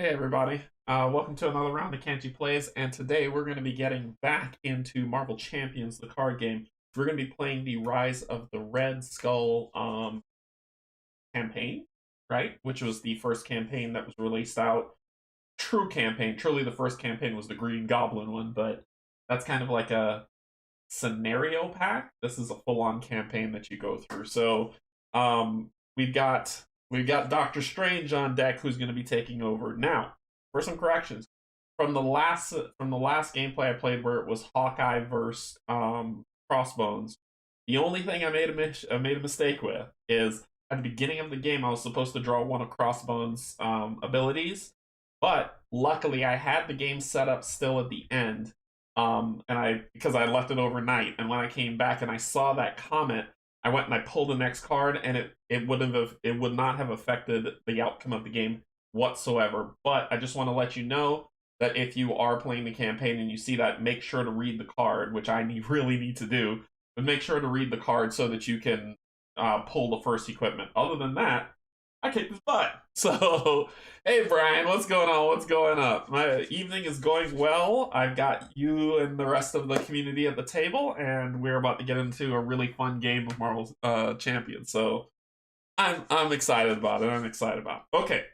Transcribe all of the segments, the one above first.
Hey everybody, welcome to another round of Canje Plays, and today we're going to be getting back into Marvel Champions, the card game. We're going to be playing the Rise of the Red Skull campaign, right? Which was the first campaign that was released out. True campaign, truly the first campaign was the Green Goblin one, but that's kind of like a scenario pack. This is a full-on campaign that you go through. So we've got Doctor Strange on deck, who's going to be taking over. Now, for some corrections from the last gameplay I played, where it was Hawkeye versus Crossbones. The only thing I made a mistake with is at the beginning of the game I was supposed to draw one of Crossbones' abilities, but luckily I had the game set up still at the end, and because I left it overnight, and when I came back and I saw that comment, I went and I pulled the next card, and it would not have affected the outcome of the game whatsoever. But I just want to let you know that if you are playing the campaign and you see that, make sure to read the card, which really need to do. But make sure to read the card so that you can pull the first equipment. Other than that, I kicked his butt. So, hey Brian, what's going on? What's going up? My evening is going well. I've got you and the rest of the community at the table, and we're about to get into a really fun game of Marvel Champions. So, I'm excited about it. I'm excited about it. Okay,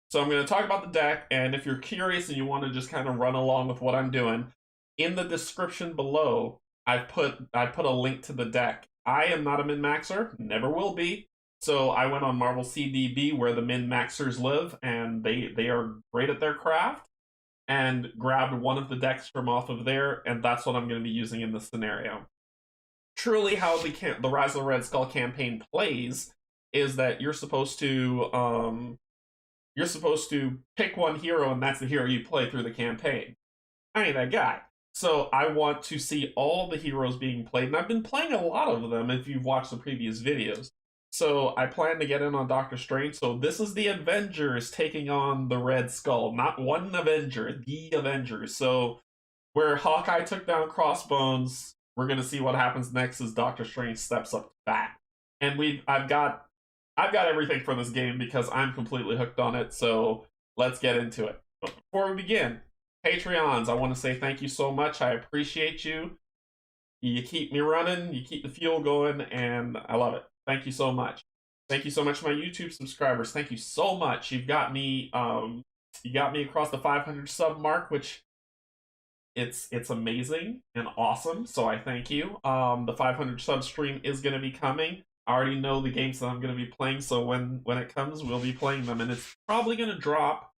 so I'm going to talk about the deck, and if you're curious and you want to just kind of run along with what I'm doing, in the description below, I put a link to the deck. I am not a min-maxer, never will be. So I went on Marvel CDB, where the min-maxers live, and they are great at their craft, and grabbed one of the decks from off of there, and that's what I'm going to be using in this scenario. Truly, how the Rise of the Red Skull campaign plays is that you're supposed to pick one hero, and that's the hero you play through the campaign. I ain't that guy. So I want to see all the heroes being played, and I've been playing a lot of them if you've watched the previous videos. So I plan to get in on Doctor Strange. So this is the Avengers taking on the Red Skull. Not one Avenger, the Avengers. So where Hawkeye took down Crossbones, we're gonna see what happens next as Doctor Strange steps up to bat. And I've got everything for this game because I'm completely hooked on it. So let's get into it. But before we begin, Patreons, I want to say thank you so much. I appreciate you. You keep me running, you keep the fuel going, and I love it. Thank you so much. Thank you so much, my YouTube subscribers. Thank you so much. You got me across the 500 sub mark, which it's amazing and awesome. So I thank you. The 500 sub stream is going to be coming. I already know the games that I'm going to be playing, so when it comes, we'll be playing them, and it's probably going to drop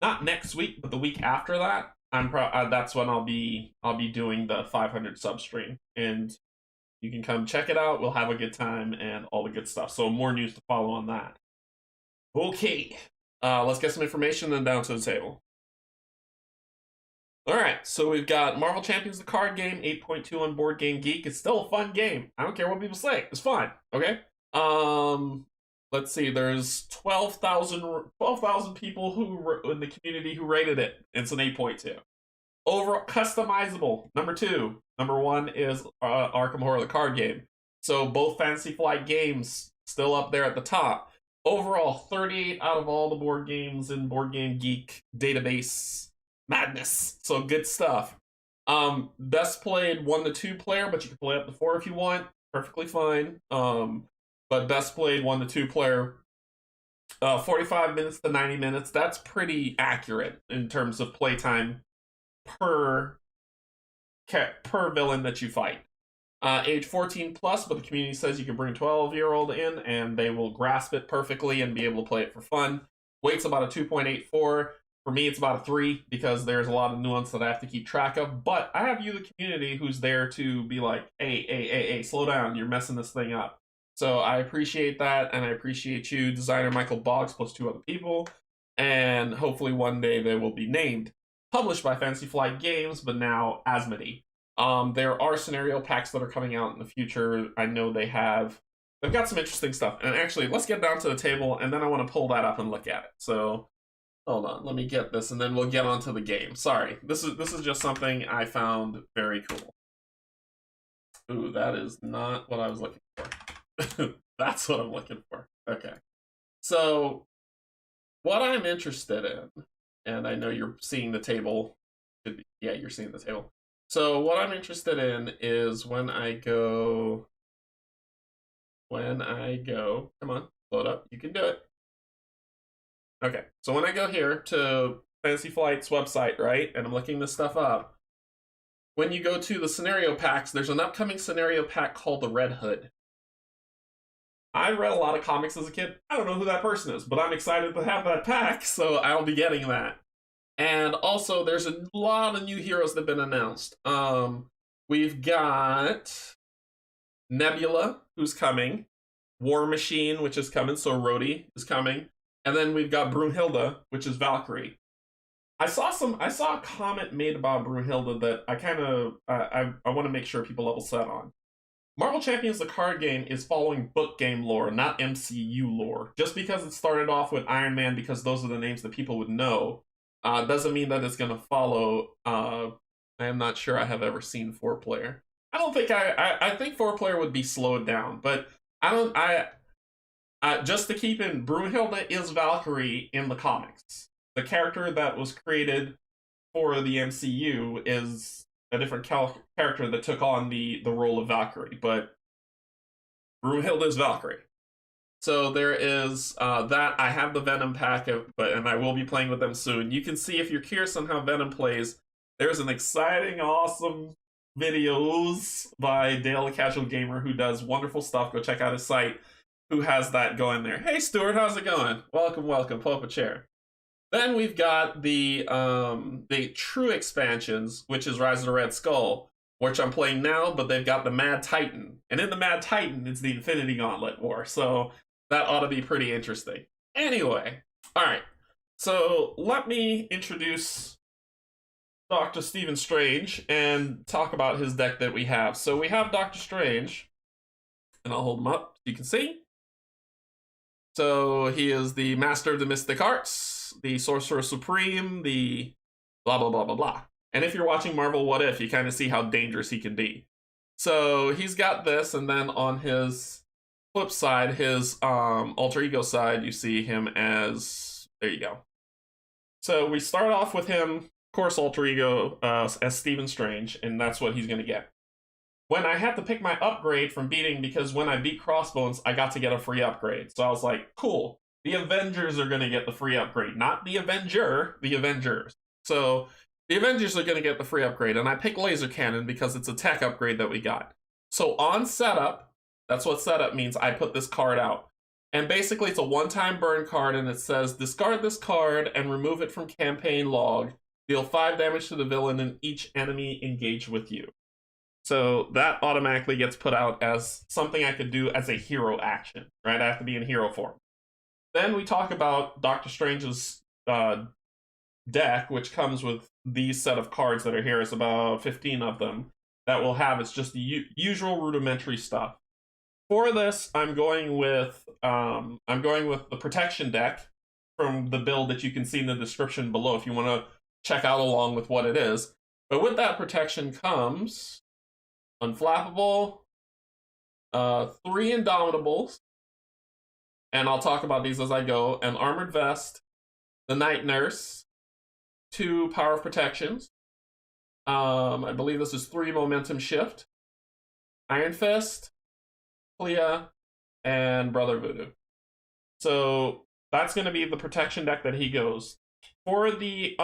not next week, but the week after that. That's when I'll be doing the 500 sub stream, and you can come check it out. We'll have a good time and all the good stuff. So more news to follow on that. Okay, let's get some information then down to the table. All right, so we've got Marvel Champions, the card game, 8.2 on Board Game Geek. It's still a fun game. I don't care what people say. It's fun. Okay. Let's see. There's 12,000 people who in the community who rated it. It's an 8.2. Over customizable. Number 2. Number 1 is Arkham Horror, the card game. So both Fantasy Flight games still up there at the top. Overall, 38 out of all the board games in Board Game Geek database madness. So good stuff. Best played 1 to 2 player, but you can play up to 4 if you want. Perfectly fine. But best played 1 to 2 player. 45 minutes to 90 minutes. That's pretty accurate in terms of playtime per villain that you fight. Age 14 plus, but the community says you can bring a 12-year-old in and they will grasp it perfectly and be able to play it for fun. Weight's about a 2.84. For me, it's about a 3 because there's a lot of nuance that I have to keep track of. But I have you, the community, who's there to be like, hey, slow down. You're messing this thing up. So I appreciate that, and I appreciate you, designer Michael Boggs, plus 2 other people. And hopefully one day they will be named. Published by Fantasy Flight Games, but now Asmodee. There are scenario packs that are coming out in the future. I know they've got some interesting stuff. And actually, let's get down to the table, and then I want to pull that up and look at it. So, hold on, let me get this, and then we'll get onto the game. Sorry, this is just something I found very cool. Ooh, that is not what I was looking for. That's what I'm looking for. Okay. So, what I'm interested in and I know you're seeing the table. Yeah, you're seeing the table. So what I'm interested in is when I go, come on, load up, you can do it. Okay, so when I go here to Fantasy Flight's website, right, and I'm looking this stuff up, when you go to the scenario packs, there's an upcoming scenario pack called the Red Hood. I read a lot of comics as a kid. I don't know who that person is, but I'm excited to have that pack, so I'll be getting that. And also, there's a lot of new heroes that have been announced. We've got Nebula, who's coming. War Machine, which is coming, so Rhodey is coming. And then we've got Brunhilde, which is Valkyrie. I saw a comment made about Brunhilde that I want to make sure people level set on. Marvel Champions, the card game, is following book game lore, not MCU lore. Just because it started off with Iron Man, because those are the names that people would know, doesn't mean that it's going to follow. I am not sure I have ever seen 4-player. I don't think I think 4-player would be slowed down, but just to keep in, Brunhilde is Valkyrie in the comics. The character that was created for the MCU is a different character that took on the role of Valkyrie, but Brunhilde is Valkyrie. So there is that. I have the Venom pack, and I will be playing with them soon. You can see, if you're curious on how Venom plays, there's an exciting, awesome videos by Dale the Casual Gamer, who does wonderful stuff. Go check out his site, who has that going there. Hey Stuart, how's it going? Welcome, pull up a chair. Then we've got the true expansions, which is Rise of the Red Skull, which I'm playing now, but they've got the Mad Titan. And in the Mad Titan, it's the Infinity Gauntlet War, so that ought to be pretty interesting. Anyway, alright, so let me introduce Dr. Stephen Strange and talk about his deck that we have. So we have Dr. Strange, and I'll hold him up so you can see. So he is the Master of the Mystic Arts, the Sorcerer Supreme, the blah, blah, blah, blah, blah. And if you're watching Marvel What If, you kind of see how dangerous he can be. So he's got this, and then on his flip side, his alter ego side, you see him as, there you go. So we start off with him, of course, alter ego as Stephen Strange, and that's what he's going to get. When I had to pick my upgrade from beating, because when I beat Crossbones, I got to get a free upgrade. So I was like, cool, the Avengers are going to get the free upgrade. Not the Avenger, the Avengers. So the Avengers are going to get the free upgrade, and I picked Laser Cannon because it's a tech upgrade that we got. So on setup, that's what setup means, I put this card out. And basically it's a one-time burn card, and it says, discard this card and remove it from campaign log. Deal 5 damage to the villain and each enemy engaged with you. So that automatically gets put out as something I could do as a hero action, right? I have to be in hero form. Then we talk about Doctor Strange's deck, which comes with these set of cards that are here. It's about 15 of them that we'll have. It's just the usual rudimentary stuff. For this, I'm going with the protection deck from the build that you can see in the description below if you want to check out along with what it is. But with that protection comes Unflappable, 3 Indomitables, and I'll talk about these as I go, an Armored Vest, the Night Nurse, 2 Power of Protections, I believe this is 3 Momentum Shift, Iron Fist, Clea, and Brother Voodoo. So that's going to be the protection deck that he goes. For the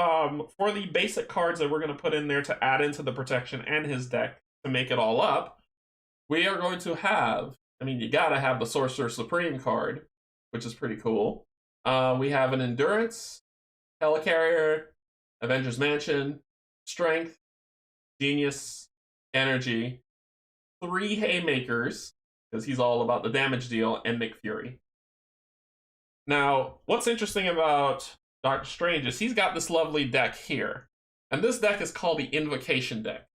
basic cards that we're going to put in there to add into the protection and his deck to make it all up, we are going to have, I mean, you gotta have the Sorcerer Supreme card, which is pretty cool. We have an Endurance, Helicarrier, Avengers Mansion, Strength, Genius, Energy, 3 Haymakers, because he's all about the damage deal, and Nick Fury. Now, what's interesting about Doctor Strange is he's got this lovely deck here. And this deck is called the Invocation Deck,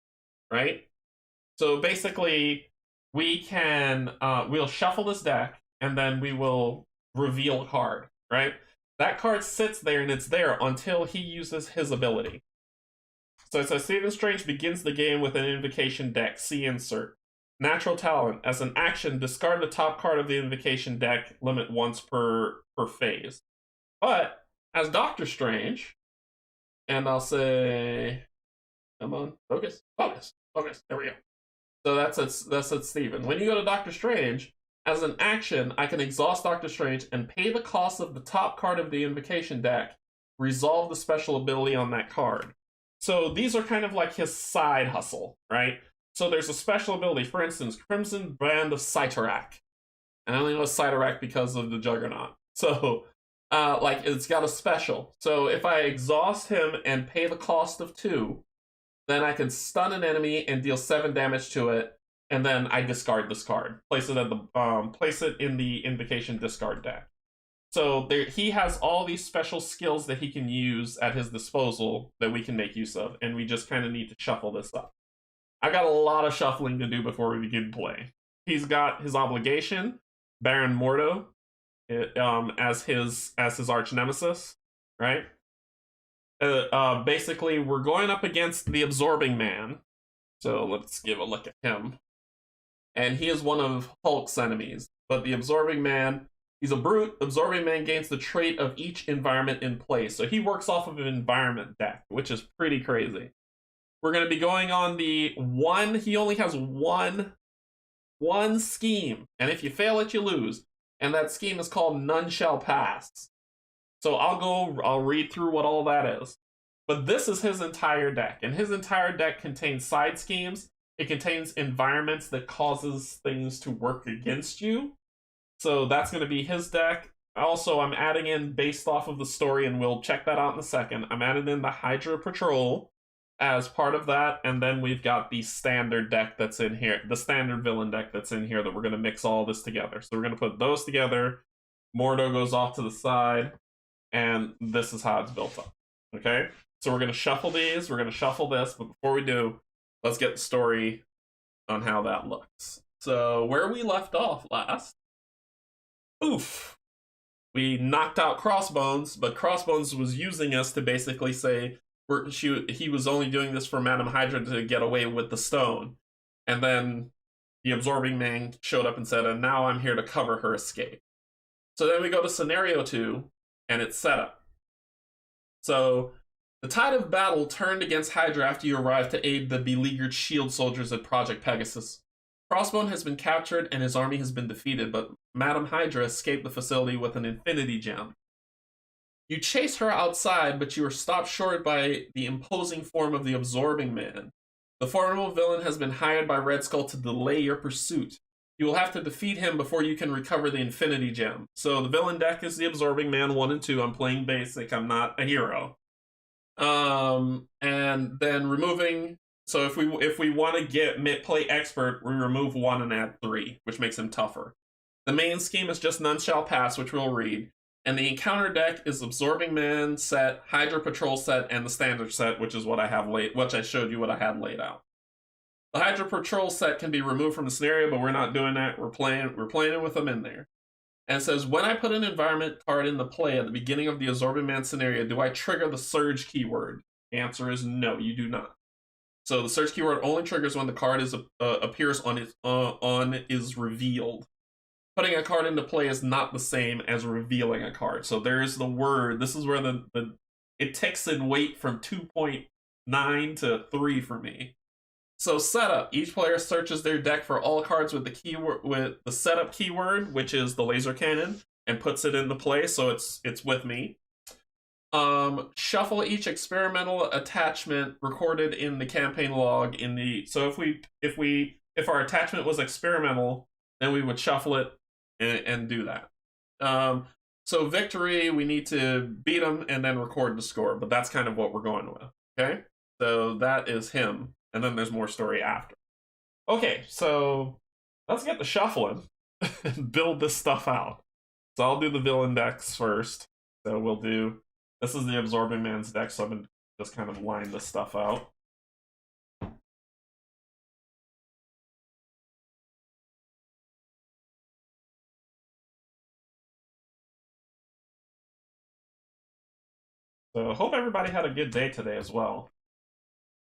right? So basically, we can, we'll shuffle this deck, and then we will reveal a card, right? That card sits there, and it's there until he uses his ability. So it says, Stephen Strange begins the game with an Invocation Deck. See insert. Natural Talent. As an action, discard the top card of the Invocation Deck, limit once per phase. But, as Doctor Strange, and I'll say, come on, focus, focus, focus. There we go. So that's it, Steven. When you go to Doctor Strange, as an action, I can exhaust Doctor Strange and pay the cost of the top card of the Invocation deck, resolve the special ability on that card. So these are kind of like his side hustle, right? So there's a special ability, for instance, Crimson Brand of Cyttorak. And I only know Cyttorak because of the Juggernaut. So, like, it's got a special. So if I exhaust him and pay the cost of 2, then I can stun an enemy and deal 7 damage to it, and then I discard this card. Place it at the place it in the Invocation discard deck. So there, he has all these special skills that he can use at his disposal that we can make use of, and we just kind of need to shuffle this up. I got a lot of shuffling to do before we begin play. He's got his obligation, Baron Mordo, as his arch nemesis, right? Basically, we're going up against the Absorbing Man. So let's give a look at him. And he is one of Hulk's enemies. But the Absorbing Man, he's a brute. Absorbing Man gains the trait of each environment in play. So he works off of an environment deck, which is pretty crazy. We're going to be going on the one. He only has one scheme. And if you fail it, you lose. And that scheme is called None Shall Pass. So I'll read through what all that is. But this is his entire deck. And his entire deck contains side schemes. It contains environments that causes things to work against you. So that's going to be his deck. Also, I'm adding in, based off of the story, and we'll check that out in a second, I'm adding in the Hydra Patrol as part of that. And then we've got the standard deck that's in here, the standard villain deck that's in here, that we're going to mix all this together. So we're going to put those together. Mordo goes off to the side. And this is how it's built up. Okay? So we're going to shuffle these. We're going to shuffle this. But before we do, let's get the story on how that looks. So where we left off last, oof, we knocked out Crossbones, but Crossbones was using us to basically say he was only doing this for Madam Hydra to get away with the stone. And then the Absorbing Man showed up and said, and now I'm here to cover her escape. So then we go to scenario 2, and it's set up. So the tide of battle turned against Hydra after you arrived to aid the beleaguered shield soldiers at Project Pegasus. Crossbone has been captured and his army has been defeated, but Madam Hydra escaped the facility with an Infinity Gem. You chase her outside, but you are stopped short by the imposing form of the Absorbing Man. The formidable villain has been hired by Red Skull to delay your pursuit. You will have to defeat him before you can recover the Infinity Gem. So the villain deck is the Absorbing Man 1 and 2. I'm playing basic. I'm not a hero. And then removing. So if we want to play expert, we remove 1 and add 3, which makes him tougher. The main scheme is just None Shall Pass, which we'll read. And the encounter deck is Absorbing Man set, Hydra Patrol set, and the standard set, which is what I have which I showed you what I had laid out. The Hydra Patrol set can be removed from the scenario, but we're not doing that. We're playing it with them in there. And it says, when I put an environment card into play at the beginning of the Absorbing Man scenario, do I trigger the Surge keyword? The answer is no, you do not. So the Surge keyword only triggers when the card appears is revealed. Putting a card into play is not the same as revealing a card. So there's the word. This is where it ticks in weight from 2.9 to 3 for me. So setup. Each player searches their deck for all cards with the keyword, with the setup keyword, which is the laser cannon, and puts it into play. So it's with me. Shuffle each experimental attachment recorded in the campaign log in the. So if our attachment was experimental, then we would shuffle it and do that. So victory, we need to beat them and then record the score. But that's kind of what we're going with. Okay, so that is him. And then there's more story after. Okay, so let's get the shuffling and build this stuff out. So I'll do the villain decks first. So we'll do, this is the Absorbing Man's deck, so I'm going to just kind of line this stuff out. So I hope everybody had a good day today as well.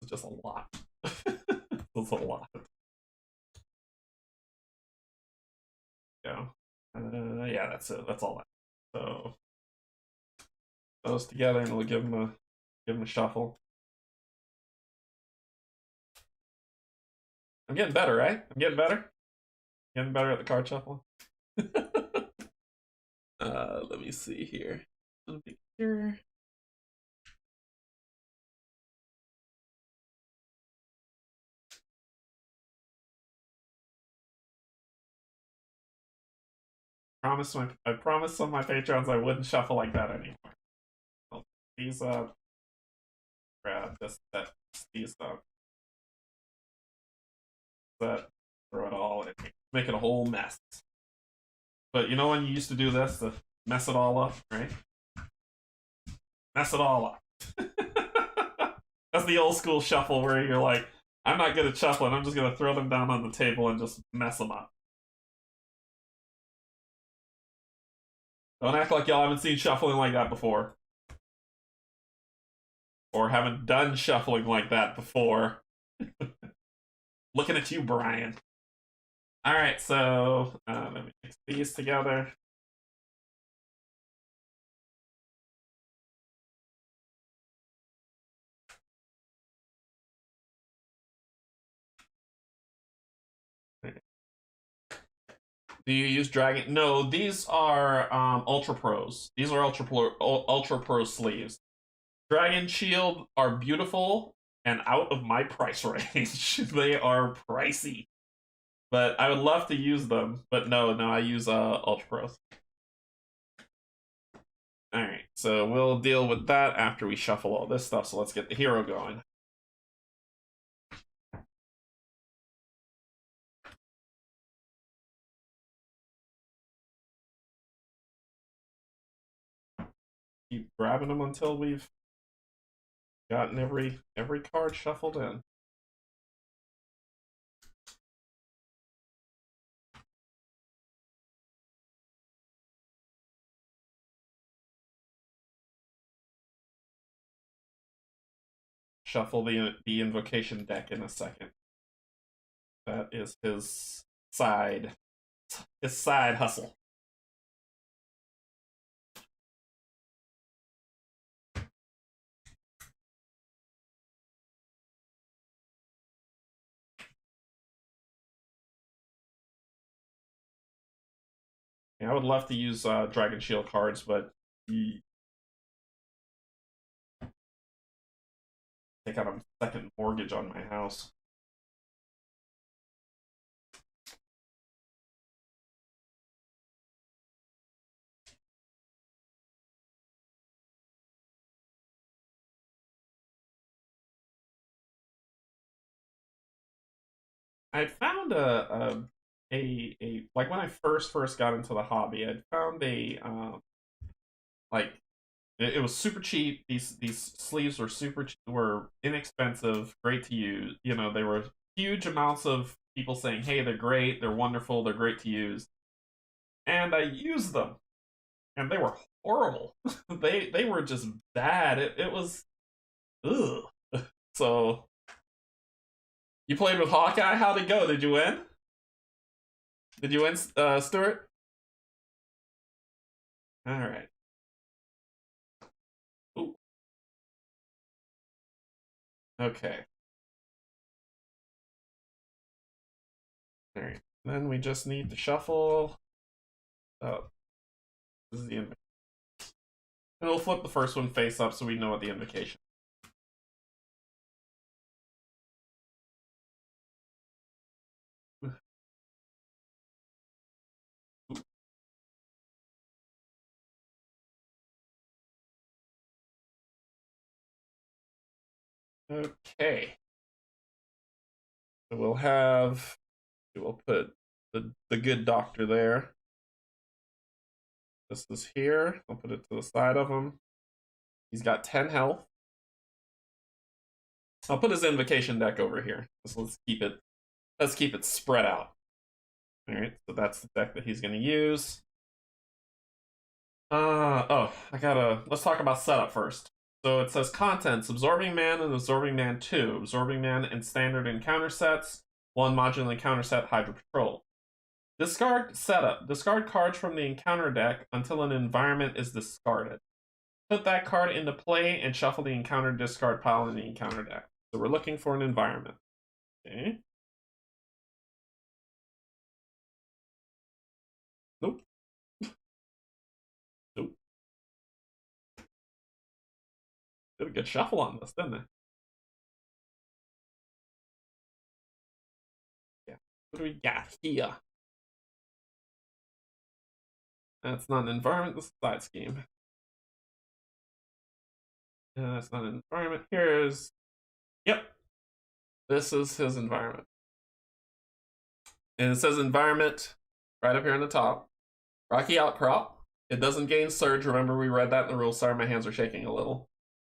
It's just a lot. It's a lot. Yeah. Yeah, that's it. That's all that. So those together, and we'll give them Give him a shuffle. I'm getting better, right? I'm getting better. Getting better at the card shuffle. Let me see here. Here. I promised some of my patrons I wouldn't shuffle like that anymore. I'll these up. Grab this, set these up. Set. Throw it all in. Make it a whole mess. But you know when you used to do this to mess it all up, right? Mess it all up. That's the old school shuffle where you're like, I'm not good at shuffling. I'm just gonna throw them down on the table and just mess them up. Don't act like y'all haven't seen shuffling like that before. Or haven't done shuffling like that before. Looking at you, Brian. Alright, so let me mix these together. Do you use Dragon? No, these are Ultra Pros. These are Ultra Pro sleeves. Dragon Shield are beautiful and out of my price range. They are pricey. But I would love to use them. But no, I use Ultra Pros. Alright, so we'll deal with that after we shuffle all this stuff. So let's get the hero going. Keep grabbing them until we've gotten every card shuffled in. Shuffle the Invocation Deck in a second. That is his side hustle. Yeah, I would love to use Dragon Shield cards, but take out a second mortgage on my house. I found a like when I first got into the hobby, I found a like it was super cheap. These sleeves were were inexpensive, great to use. You know, there were huge amounts of people saying, "Hey, they're great, they're wonderful, they're great to use," and I used them, and they were horrible. They were just bad. It was ugh. So you played with Hawkeye. How'd it go? Did you win? Did you win, Stuart? All right. Ooh. Okay. All right. Then we just need to shuffle. Oh, this is the invocation. And we'll flip the first one face up so we know what the invocation. Okay. So we'll put the good doctor there. This is here. I'll put it to the side of him. He's got 10 health. I'll put his invocation deck over here. So let's keep it spread out. All right, so that's the deck that he's going to use. Let's talk about setup first. So it says contents: Absorbing Man and Absorbing Man 2. Absorbing Man in standard encounter sets. 1 modular encounter set, Hydra Patrol. Discard setup. Discard cards from the encounter deck until an environment is discarded. Put that card into play and shuffle the encounter discard pile in the encounter deck. So we're looking for an environment. Okay. Nope. Nope. Did a good shuffle on this, didn't they? Yeah. What do we got here? That's not an environment, this is a side scheme. That's not an environment. Here's... Yep. This is his environment. And it says environment right up here on the top. Rocky Outcrop. It doesn't gain surge. Remember, we read that in the rules. Sorry, my hands are shaking a little.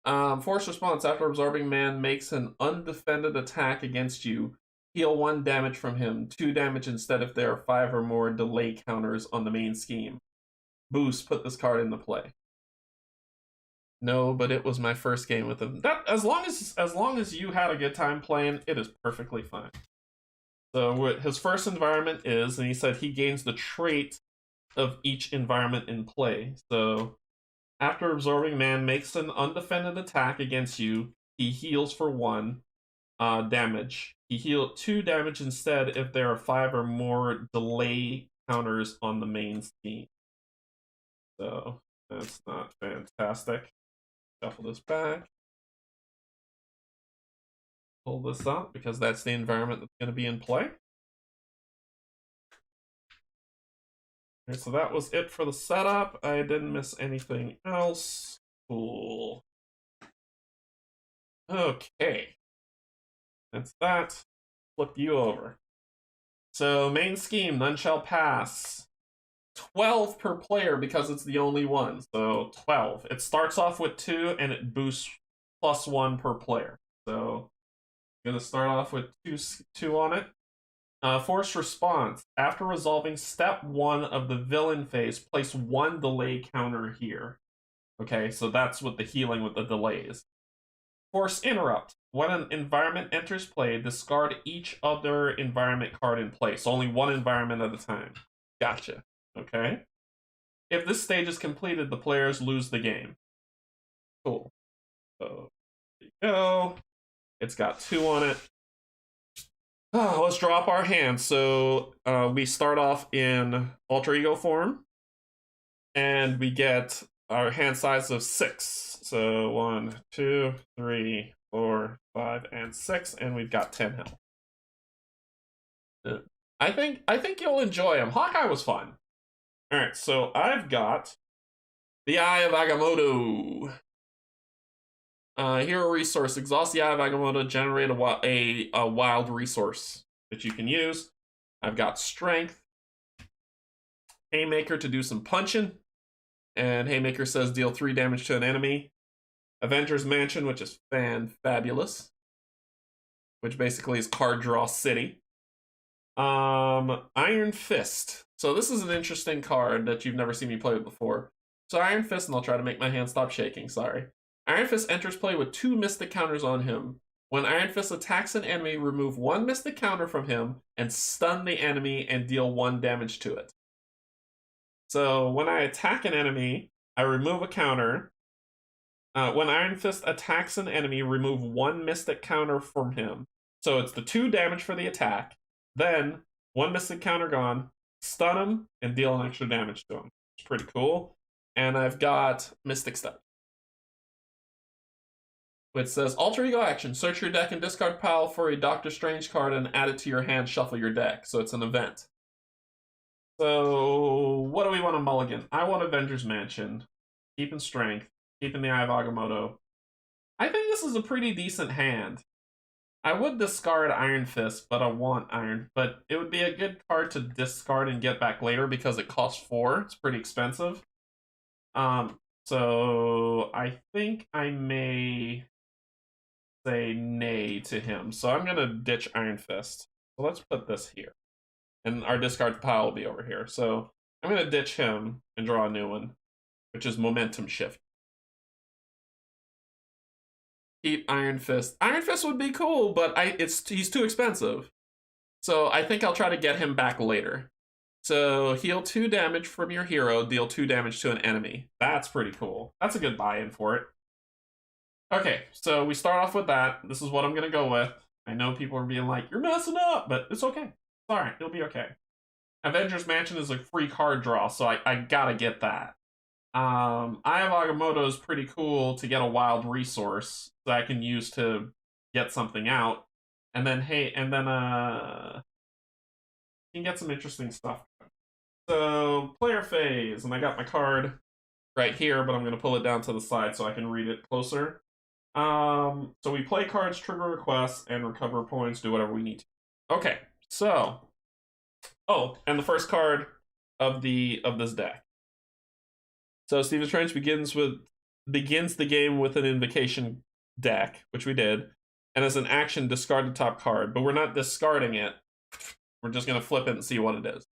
Force response. After absorbing man makes an undefended attack against you, heal 1 damage from him. 2 damage instead if there are 5 or more delay counters on the main scheme. Boost. Put this card into play. No, but it was my first game with him. That as long as you had a good time playing, it is perfectly fine. So what his first environment is, and he said he gains the trait of each environment in play. So after absorbing man makes an undefended attack against you, he heals for 1 damage. He healed 2 damage instead if there are 5 or more delay counters on the main scheme. So that's not fantastic. Shuffle this back. Pull this up because that's the environment that's going to be in play. Okay, so that was it for the setup. I didn't miss anything else. Cool. Okay. That's that. Flip you over. So main scheme, none shall pass. 12 per player because it's the only one. So 12. It starts off with 2 and it boosts +1 per player. So I'm going to start off with 2 on it. Force response. After resolving step 1 of the villain phase, place 1 delay counter here. Okay, so that's with the healing with the delays. Force interrupt. When an environment enters play, discard each other environment card in play. So only 1 environment at a time. Gotcha. Okay. If this stage is completed, the players lose the game. Cool. So there you go. It's got 2 on it. Let's drop our hand. So we start off in alter ego form, and we get our hand size of 6. So 1, 2, 3, 4, 5, and 6, and we've got 10 health. I think you'll enjoy them. Hawkeye was fun. All right, so I've got the Eye of Agamotto. Hero resource. Exhaust the Eye of Agamotto. Generate a wild resource that you can use. I've got Strength. Haymaker to do some punching. And Haymaker says deal 3 damage to an enemy. Avengers Mansion, which is fabulous. Which basically is card draw city. Iron Fist. So this is an interesting card that you've never seen me play with before. So Iron Fist, and I'll try to make my hand stop shaking, sorry. Iron Fist enters play with 2 mystic counters on him. When Iron Fist attacks an enemy, remove 1 mystic counter from him and stun the enemy and deal 1 damage to it. So when I attack an enemy, I remove a counter. When Iron Fist attacks an enemy, remove 1 mystic counter from him. So it's the 2 damage for the attack, then 1 mystic counter gone, stun him, and deal an extra damage to him. It's pretty cool. And I've got Mystic Step. It says, alter ego action. Search your deck and discard pile for a Doctor Strange card and add it to your hand, shuffle your deck. So it's an event. So what do we want to mulligan? I want Avengers Mansion. Keeping Strength. Keeping the Eye of Agamotto. I think this is a pretty decent hand. I would discard Iron Fist, but I want Iron. But it would be a good card to discard and get back later because it costs 4. It's pretty expensive. So I think I may say nay to him. So I'm going to ditch Iron Fist. So let's put this here. And our discard pile will be over here. So I'm going to ditch him and draw a new one, which is Momentum Shift. Keep Iron Fist. Iron Fist would be cool, but he's too expensive. So I think I'll try to get him back later. So heal 2 damage from your hero, deal 2 damage to an enemy. That's pretty cool. That's a good buy-in for it. Okay, so we start off with that. This is what I'm gonna go with. I know people are being like, you're messing up, but it's okay. It's alright, it'll be okay. Avengers Mansion is a free card draw, so I gotta get that. Eye of Agamotto is pretty cool to get a wild resource that I can use to get something out. And then, hey, and then, you can get some interesting stuff. So, player phase, and I got my card right here, but I'm going to pull it down to the side so I can read it closer. So we play cards, trigger requests, and recover points, do whatever we need to. Okay, so, oh, and the first card of this deck. So Stephen Strange begins the game with an Invocation Deck, which we did, and as an action, discard the top card. But we're not discarding it. We're just going to flip it and see what it is.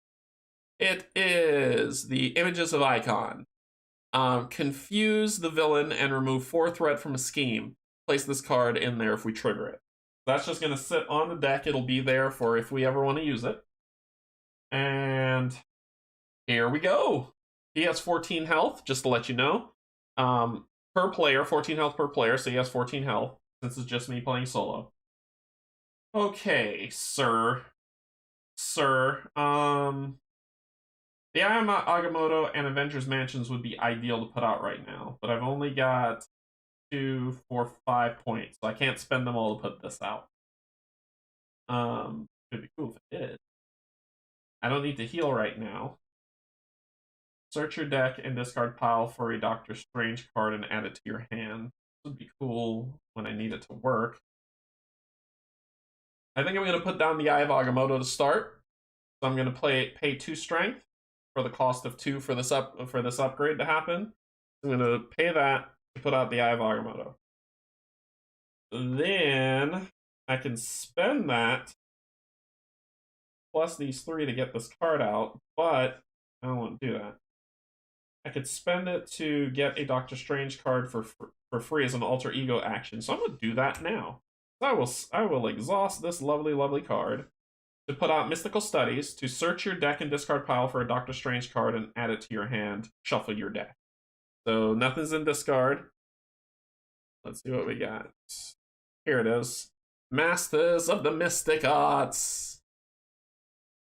It is the Images of Icon. Confuse the villain and remove 4 threat from a scheme. Place this card in there if we trigger it. That's just going to sit on the deck. It'll be there for if we ever want to use it. And here we go. He has 14 health, just to let you know. Per player, 14 health per player, so he has 14 health, since it's just me playing solo. Okay, sir. The Eye of Agamotto and Avengers Mansions would be ideal to put out right now, but I've only got 2, 4, 5 points, so I can't spend them all to put this out. It'd be cool if it did. I don't need to heal right now. Search your deck and discard pile for a Doctor Strange card and add it to your hand. This would be cool when I need it to work. I think I'm going to put down the Eye of Agamotto to start. So I'm going to pay 2 strength for the cost of 2 for this upgrade to happen. I'm going to pay that to put out the Eye of Agamotto. Then I can spend that plus these 3 to get this card out, but I don't want to do that. I could spend it to get a Doctor Strange card for free as an alter ego action, so I'm going to do that now. I will exhaust this lovely card to put out Mystical Studies, to search your deck and discard pile for a Doctor Strange card and add it to your hand. Shuffle your deck. So nothing's in discard. Let's see what we got. Here it is. Masters of the Mystic Arts.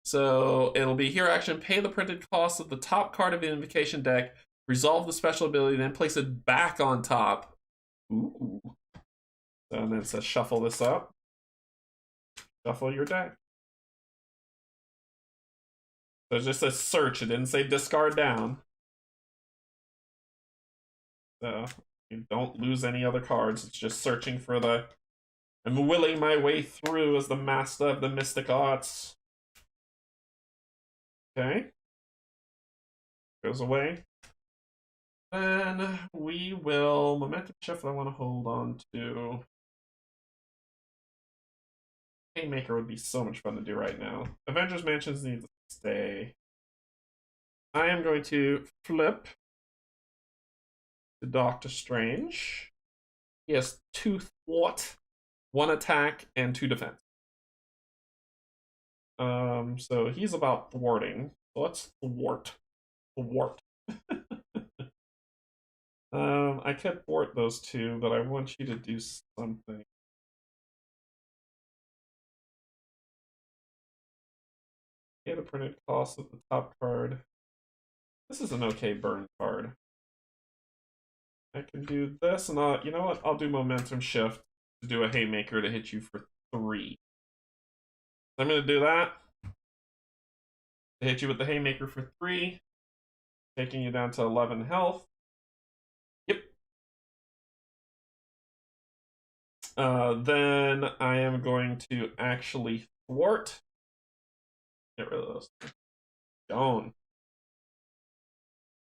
So it'll be hero action, pay the printed cost of the top card of the Invocation Deck, resolve the special ability, then place it back on top. Ooh. So then it says shuffle this up. Shuffle your deck. So it just says search, it didn't say discard down. So you don't lose any other cards, it's just searching for the... I'm willing my way through as the master of the mystic arts. Okay. Goes away. Then we will momentum shift. I want to hold on to. Haymaker would be so much fun to do right now. Avengers Mansions needs to stay. I am going to flip to Doctor Strange. He has 2 thwart, 1 attack, and 2 defense. So he's about thwarting. So let's thwart. I could thwart those 2, but I want you to do something. Get a printed cost of the top card. This is an okay burn card. I can do this, and you know what? I'll do momentum shift to do a haymaker to hit you for 3. I'm going to do that. To hit you with the haymaker for 3, taking you down to 11 health. Yep. Then I am going to actually thwart. Get rid of those. Gone.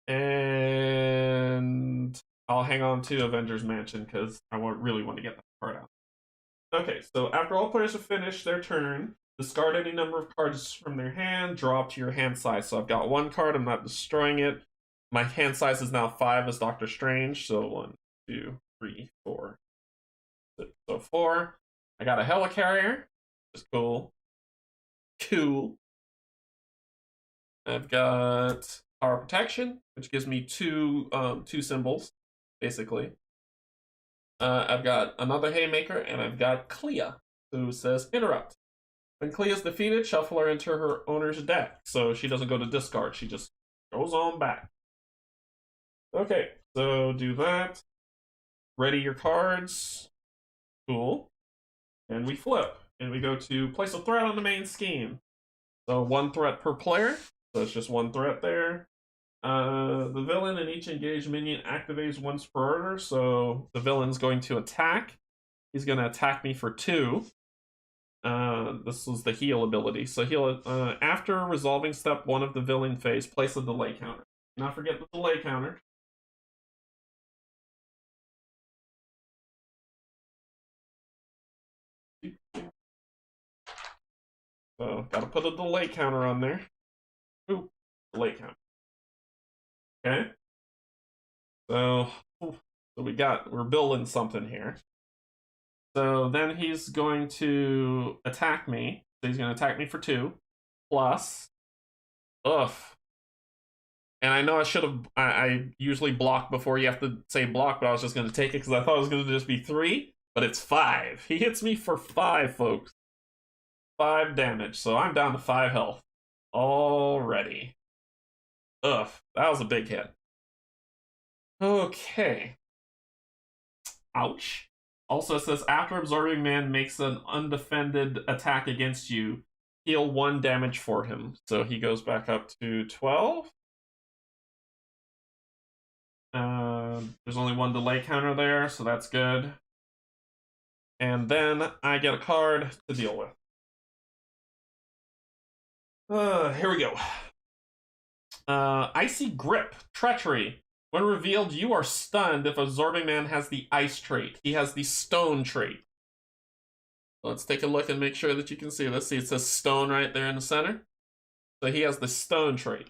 And I'll hang on to Avengers Mansion because I really want to get that card out. Okay, so after all players have finished their turn, discard any number of cards from their hand, draw up to your hand size. So I've got 1 card, I'm not destroying it. My hand size is now 5 as Doctor Strange, so 1, 2, 3, 4. So 4. I got a Helicarrier, which is cool. Cool. I've got power protection, which gives me two symbols, basically. I've got another haymaker, and I've got Clea, who says interrupt. When Clea is defeated, shuffle her into her owner's deck, so she doesn't go to discard. She just goes on back. Okay, so do that. Ready your cards. Cool. And we flip, and we go to place a threat on the main scheme. So one threat per player, so it's just one threat there. The villain in each engaged minion activates once per order, so the villain's going to attack. He's going to attack me for 2. This was the heal ability. So heal after resolving step 1 of the villain phase, place a delay counter. Not forget the delay counter. So gotta put a delay counter on there. Ooh, delay counter. Okay. So we're building something here. So then he's going to attack me. So he's going to attack me for 2. Plus, ugh. And I know I should have, I usually block before you have to say block, but I was just going to take it because I thought it was going to just be 3, but it's 5. He hits me for 5, folks. 5 damage, so I'm down to 5 health. Already. Ugh, that was a big hit. Okay. Ouch. Also, it says after absorbing man makes an undefended attack against you, heal 1 damage for him. So he goes back up to 12. There's only 1 delay counter there, so that's good. And then I get a card to deal with. Here we go. Icy Grip, Treachery. When revealed, you are stunned if Absorbing Man has the Ice trait. He has the Stone trait. Let's take a look and make sure that you can see this. See, it says Stone right there in the center. So he has the Stone trait.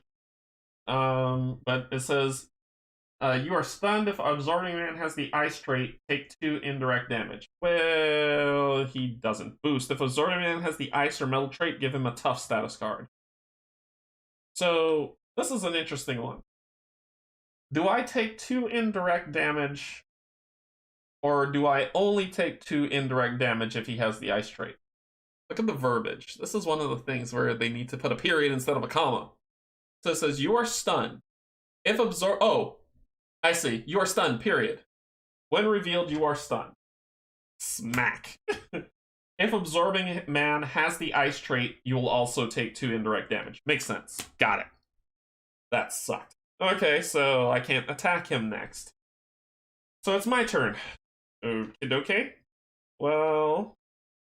But it says, you are stunned if Absorbing Man has the Ice trait. Take 2 indirect damage. Well, he doesn't boost. If Absorbing Man has the Ice or Metal trait, give him a tough status card. So this is an interesting one. Do I take 2 indirect damage, or do I only take 2 indirect damage if he has the Ice trait? Look at the verbiage. This is one of the things where they need to put a period instead of a comma. So it says, you are stunned. If I see. You are stunned, period. When revealed, you are stunned. Smack. If Absorbing Man has the Ice trait, you will also take 2 indirect damage. Makes sense. Got it. That sucked. Okay, so I can't attack him next. So it's my turn. Okay. Well,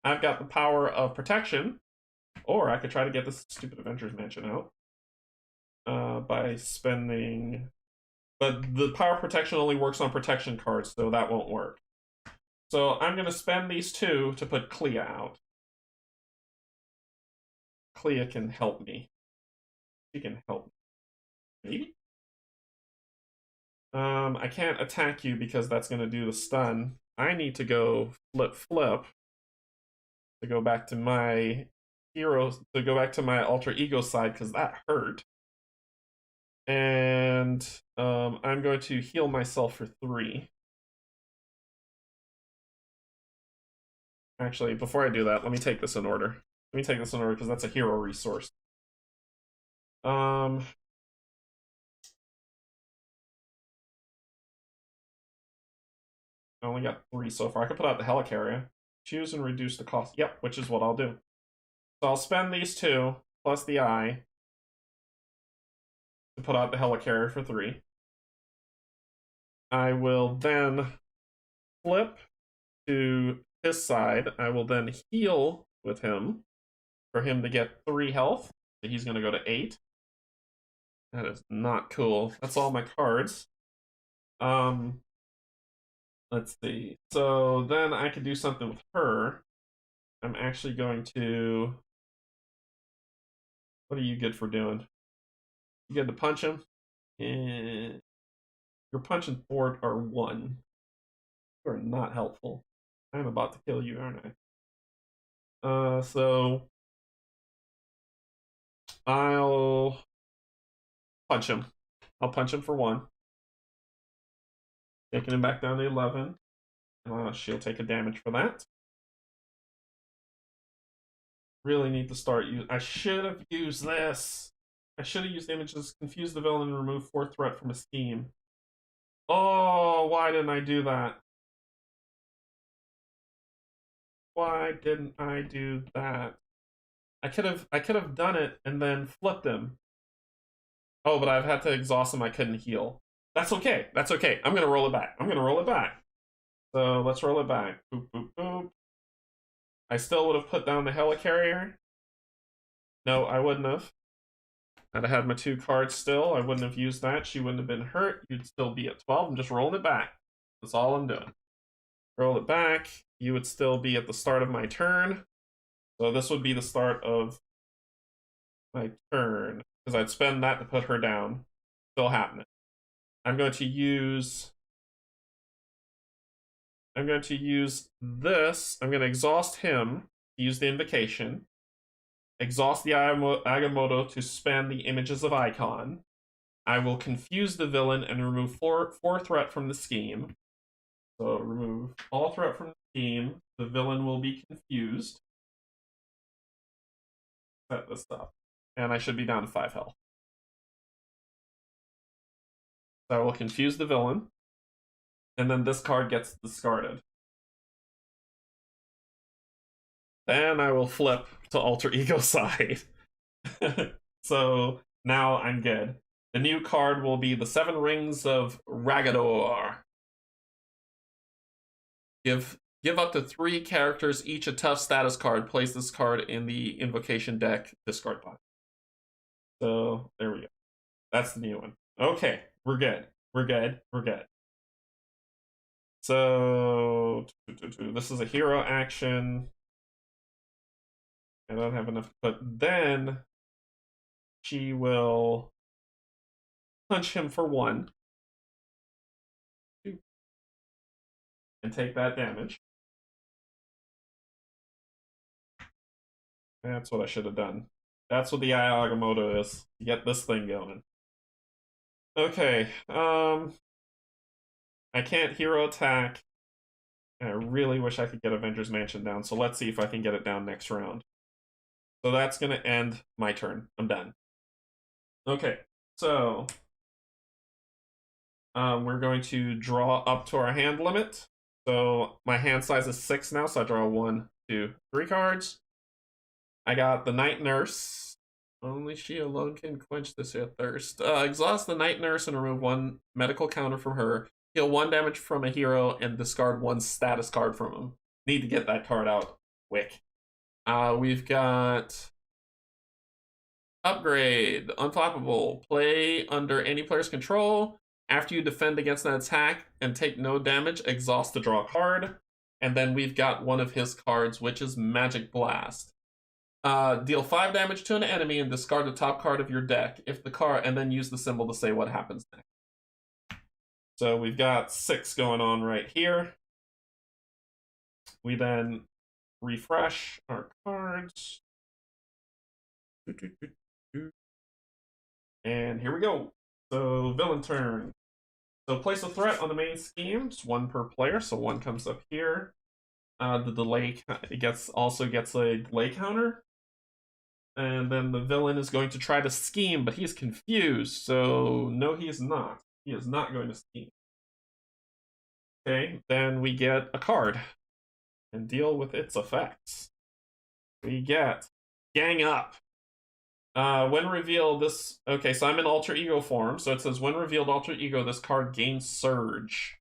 I've got the power of protection, or I could try to get this stupid Avengers Mansion out by spending. But the power of protection only works on protection cards, so that won't work. So I'm going to spend these 2 to put Clea out. Clea can help me. She can help me. Maybe? I can't attack you because that's going to do the stun. I need to go flip to go back to my to go back to my alter ego side because that hurt. And I'm going to heal myself for 3. Actually, before I do that, let me take this in order. Let me take this in order because that's a hero resource. I only got 3 so far. I could put out the Helicarrier. Choose and reduce the cost. Yep, which is what I'll do. So I'll spend these 2, plus the eye, to put out the Helicarrier for 3. I will then flip to his side. I will then heal with him for him to get 3 health. So he's going to go to 8. That is not cool. That's all my cards. Let's see. So then I can do something with her. I'm actually going to... What are you good for doing? You good to punch him? And your punch and fort are 1. You are not helpful. I'm about to kill you, aren't I? So I'll punch him. I'll punch him for 1. Taking him back down to 11. She'll take a damage for that. Really need to start use. I should have used this. I should have used images, confuse the villain, and remove 4 threat from a scheme. Oh, why didn't I do that? Why didn't I do that? I could have done it and then flipped him. Oh, but I've had to exhaust him. I couldn't heal. That's okay. That's okay. I'm gonna roll it back. I'm gonna roll it back. So let's roll it back. Boop, boop, boop. I still would have put down the helicarrier. No, I wouldn't have. I'd have had my 2 cards still. I wouldn't have used that. She wouldn't have been hurt. You'd still be at 12. I'm just rolling it back. That's all I'm doing. Roll it back. You would still be at the start of my turn. So this would be the start of my turn. Because I'd spend that to put her down. Still happening. I'm going to use this. I'm going to exhaust him. Use the invocation. Exhaust the Agamotto to spend the images of icon. I will confuse the villain and remove 4 threat from the scheme. So remove all threat from the scheme. The villain will be confused. Set this up. And I should be down to 5 health. So I will confuse the villain. And then this card gets discarded. Then I will flip to alter ego side. So now I'm good. The new card will be the 7 Rings of Ragador. Give up to 3 characters each a tough status card. Place this card in the Invocation Deck discard pile. So there we go. That's the new one. Okay, we're good. We're good. We're good. So this is a hero action. I don't have enough, but then she will punch him for 1 and take that damage. That's what I should have done. That's what the Agamotto is. To get this thing going. Okay, I can't hero attack. I really wish I could get Avengers Mansion down, so let's see if I can get it down next round. So that's going to end my turn. I'm done. Okay, so we're going to draw up to our hand limit. So my hand size is 6 now, so I draw 1, 2, 3 cards. I got the Night Nurse. Only she alone can quench this thirst. Exhaust the Night Nurse and remove 1 medical counter from her. Heal 1 damage from a hero and discard 1 status card from him. Need to get that card out quick. We've got Upgrade, Unflappable. Play under any player's control. After you defend against an attack and take no damage, exhaust to draw a card. And then we've got one of his cards, which is Magic Blast. Deal 5 damage to an enemy and discard the top card of your deck. If the card, and then use the symbol to say what happens next. So we've got 6 going on right here. We then refresh our cards. And here we go. So villain turn. So place a threat on the main scheme. It's 1 per player, so 1 comes up here. The delay also gets a delay counter. And then the villain is going to try to scheme, but he's confused. So no, he is not. He is not going to scheme. Okay, then we get a card and deal with its effects. We get Gang Up. When revealed, this... Okay, so I'm in alter ego form. So it says, when revealed alter ego, this card gains surge.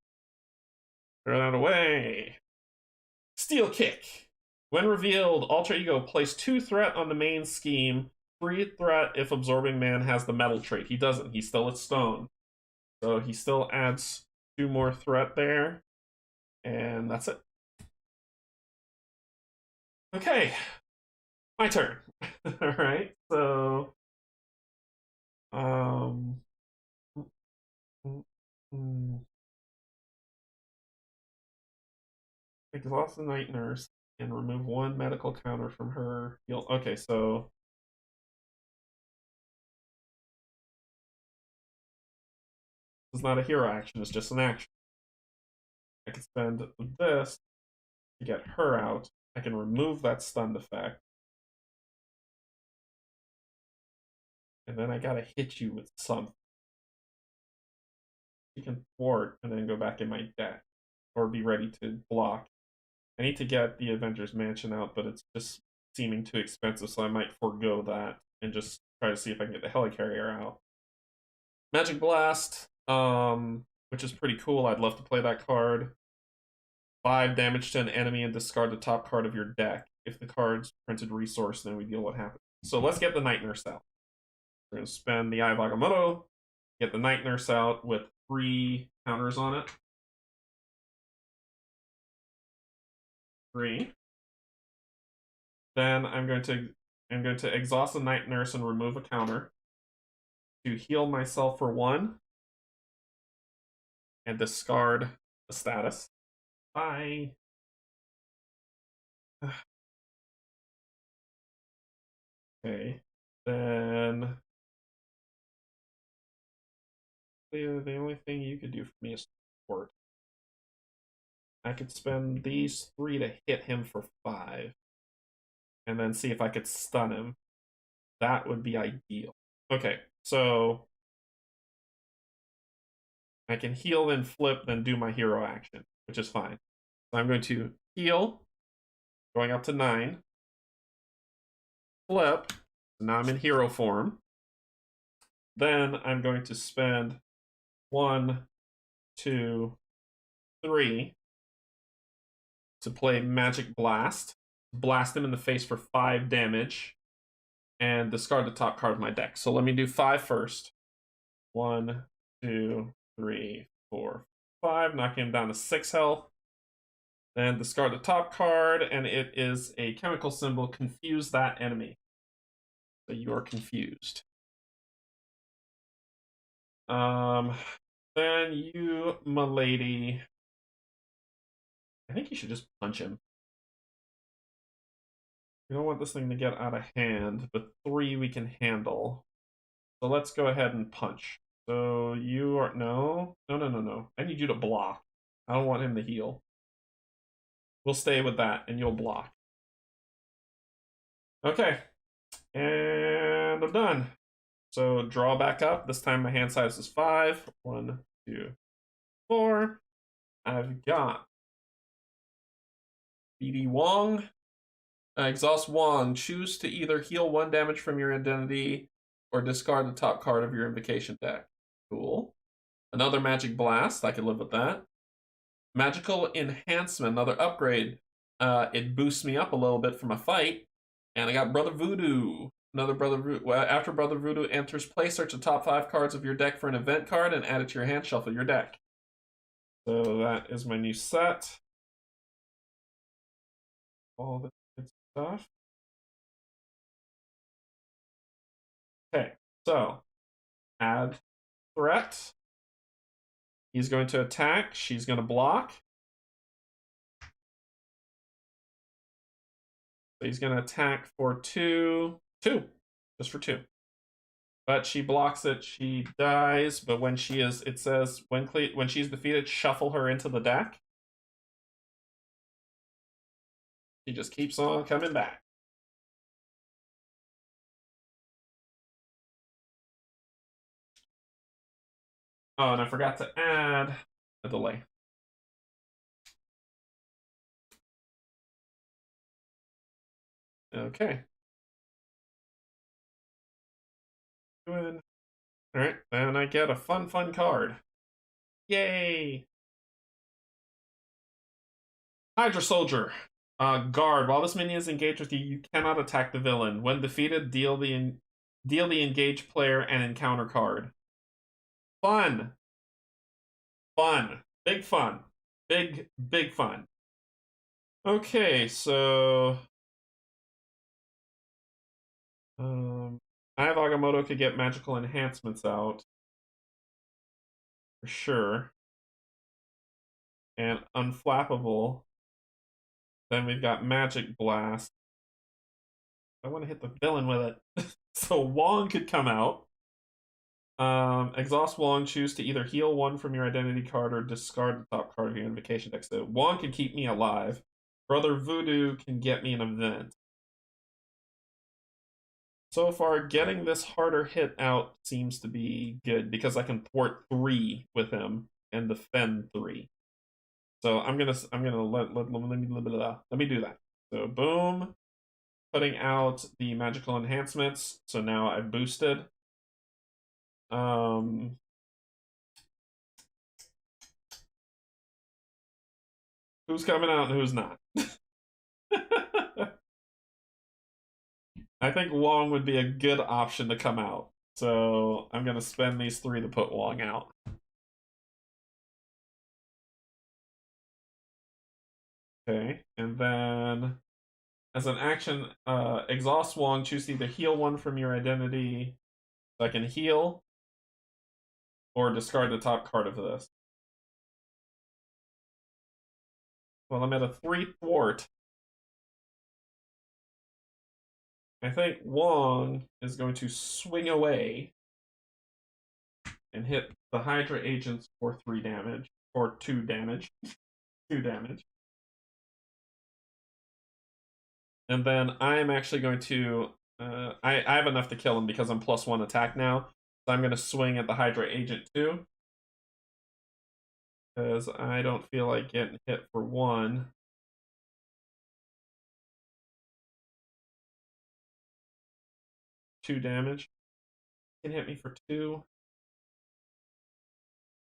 Throw that away. Steel Kick. When revealed, alter ego, place 2 threat on the main scheme. 3 threat if Absorbing Man has the metal trait. He doesn't. He's still at stone. So he still adds 2 more threat there. And that's it. Okay. My turn. Alright, so... Exhaust the Night Nurse and remove 1 medical counter from her heal. Okay, so It's not a hero action, it's just an action. I can spend this to get her out. I can remove that stunned effect. And then I gotta hit you with something. You can thwart and then go back in my deck. Or be ready to block. I need to get the Avengers Mansion out, but it's just seeming too expensive, so I might forego that and just try to see if I can get the Helicarrier out. Magic Blast, which is pretty cool. I'd love to play that card. 5 damage to an enemy and discard the top card of your deck. If the card's printed resource, then we deal what happens. So let's get the Night Nurse out. We're going to spend the Eye of Agamotto, get the Night Nurse out with 3 counters on it. 3. Then I'm going to exhaust the Night Nurse and remove a counter to heal myself for 1 and discard the status. Bye. Okay. Then the only thing you could do for me is support. I could spend these 3 to hit him for 5. And then see if I could stun him. That would be ideal. Okay, so I can heal, then flip, then do my hero action, which is fine. So I'm going to heal, going up to 9. Flip, now I'm in hero form. Then I'm going to spend 1, 2, 3 to play Magic Blast. Blast him in the face for 5 damage. And discard the top card of my deck. So let me do 5 first. 1, 2, 3, 4, 5. Knocking him down to 6 health. Then discard the top card, and it is a chemical symbol. Confuse that enemy. So you are confused. Then you, m'lady. I think you should just punch him. We don't want this thing to get out of hand, but 3 we can handle. So let's go ahead and punch. So you are... No. I need you to block. I don't want him to heal. We'll stay with that, and you'll block. Okay. And I'm done. So draw back up. This time my hand size is 5. 1, 2, 4. I've got BD Wong. Exhaust Wong. Choose to either heal 1 damage from your identity or discard the top card of your Invocation Deck. Cool. Another Magic Blast. I can live with that. Magical Enhancement. Another upgrade. It boosts me up a little bit from a fight. And I got Brother Voodoo. Another Brother Voodoo. Well, after Brother Voodoo enters play, search the top 5 cards of your deck for an event card and add it to your hand. Shuffle your deck. So that is my new set. All the good stuff. Okay, so add threat. He's going to attack. She's going to block. So he's going to attack for 2. Just for 2. But she blocks it. She dies. But when she is, it says when she's defeated, shuffle her into the deck. She just keeps on coming back. Oh, and I forgot to add a delay. Okay. Good. Alright, and I get a fun card. Yay! Hydra Soldier. Guard. While this minion is engaged with you, you cannot attack the villain. When defeated, deal the engaged player an encounter card. Fun. Big fun. Big fun. Okay, so... I have Agamotto could get magical enhancements out. For sure. And Unflappable. Then we've got Magic Blast. I want to hit the villain with it. So Wong could come out. Exhaust Wong, choose to either heal one from your identity card or discard the top card of your Invocation Deck. So Wong can keep me alive. Brother Voodoo can get me an event. So far, getting this harder hit out seems to be good because I can thwart 3 with him and defend 3. So I'm gonna let me do that. So boom, putting out the magical enhancements. So now I've boosted. Who's coming out and who's not? I think Wong would be a good option to come out. So I'm gonna spend these 3 to put Wong out. Okay, and then as an action, exhaust Wong, choose to either heal one from your identity. So I can heal or discard the top card of this. Well, I'm at a 3 thwart. I think Wong is going to swing away and hit the Hydra agents for 3 damage. Or 2 damage. 2 damage. And then I'm actually going to... I have enough to kill him because I'm +1 attack now. So I'm going to swing at the Hydra agent too. Because I don't feel like getting hit for 1. Two damage. Can hit me for 2.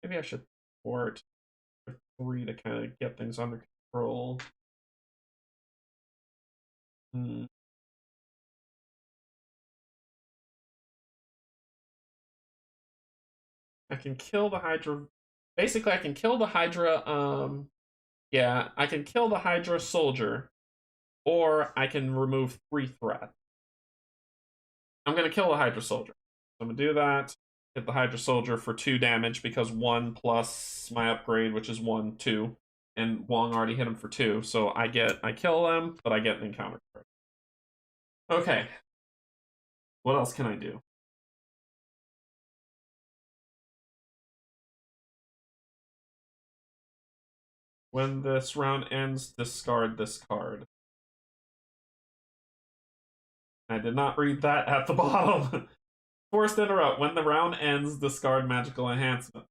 Maybe I should thwart for 3 to kind of get things under control. I can kill the Hydra. Basically, I can kill the Hydra. Yeah, I can kill the Hydra soldier, or I can remove 3 threat. I'm gonna kill the Hydra soldier. So I'm gonna do that. Hit the Hydra soldier for 2 damage because 1 plus my upgrade, which is 1, 2, and Wong already hit him for 2. So I kill them, but I get an encounter card. Okay. What else can I do? When this round ends, discard this card. I did not read that at the bottom. Forced to interrupt. When the round ends, discard magical enhancement.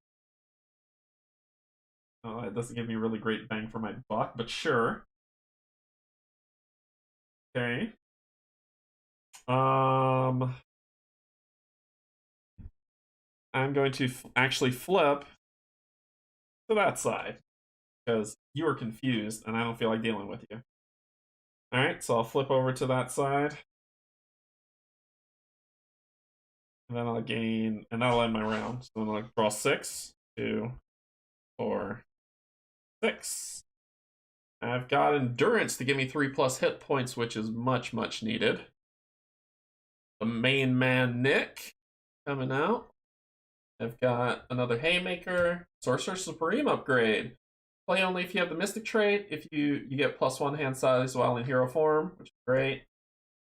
Oh, it doesn't give me really great bang for my buck, but sure. Okay. I'm going to actually flip to that side because you are confused and I don't feel like dealing with you. All right, so I'll flip over to that side. And then I'll gain, and that'll end my round. So then I'll draw 6, 2, 4, 6. I've got endurance to give me 3+ hit points, which is much, much needed. The main man, Nick, coming out. I've got another Haymaker, Sorcerer Supreme upgrade. Play only if you have the Mystic trait. If you get +1 hand size while in hero form, which is great.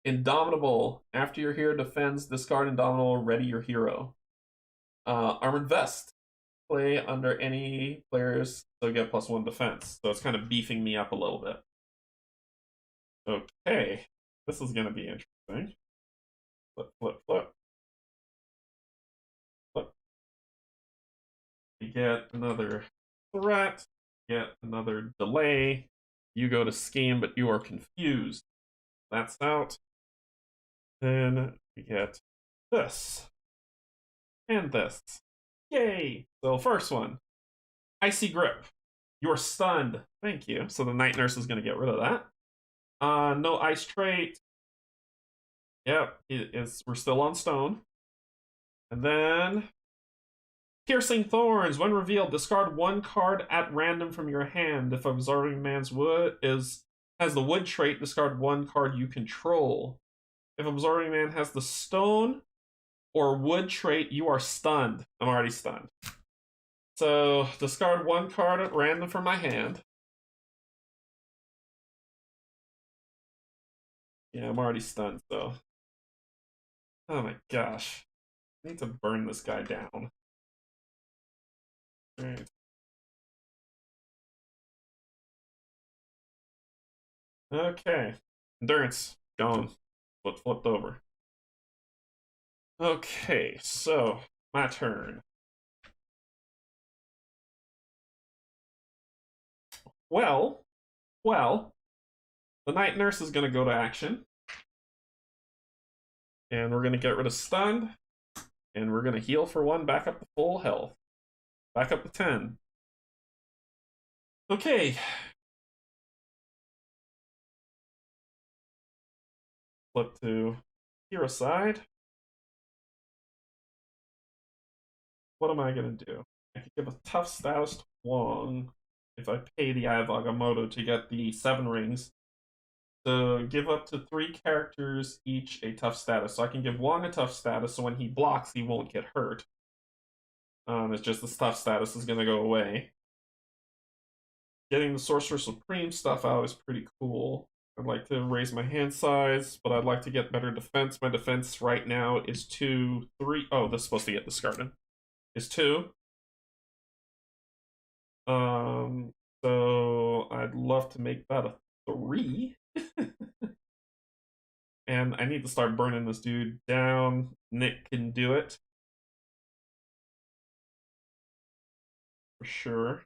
Indomitable. After your hero defends, discard Indomitable, ready your hero. Armored Vest. Play under any players, so you get +1 defense. So it's kind of beefing me up a little bit. Okay. This is going to be interesting. Flip, flip, flip. Flip. You get another threat. Get another delay. You go to scheme, but you are confused. That's out. Then we get this. And this. Yay! So first one. Icy Grip. You're stunned. Thank you. So the Night Nurse is going to get rid of that. No ice trait. Yep, we're still on stone. And then Piercing Thorns. When revealed, discard 1 card at random from your hand. If Absorbing Man's Wood has the wood trait, discard 1 card you control. If Absorbing Man has the stone or wood trait, you are stunned. I'm already stunned. So discard 1 card at random from my hand. Yeah, I'm already stunned, so. Oh my gosh. I need to burn this guy down. Alright. Okay. Endurance. Gone. But flipped over. Okay, so my turn. Well, the night nurse is gonna go to action. And we're gonna get rid of stunned. And we're gonna heal for 1, back up to full health. Back up to 10. Okay. Flip to hero side. What am I gonna do? I could give a tough status to Wong if I pay the Eye of Agamotto to get the 7 rings. So give up to 3 characters each a tough status. So I can give Wong a tough status, so when he blocks, he won't get hurt. It's just the tough status is gonna go away. Getting the Sorcerer Supreme stuff out is pretty cool. I'd like to raise my hand size, but I'd like to get better defense. My defense right now is 2, 3. Oh, this is supposed to get discarded. Is 2. So I'd love to make that a 3. And I need to start burning this dude down. Nick can do it. For sure.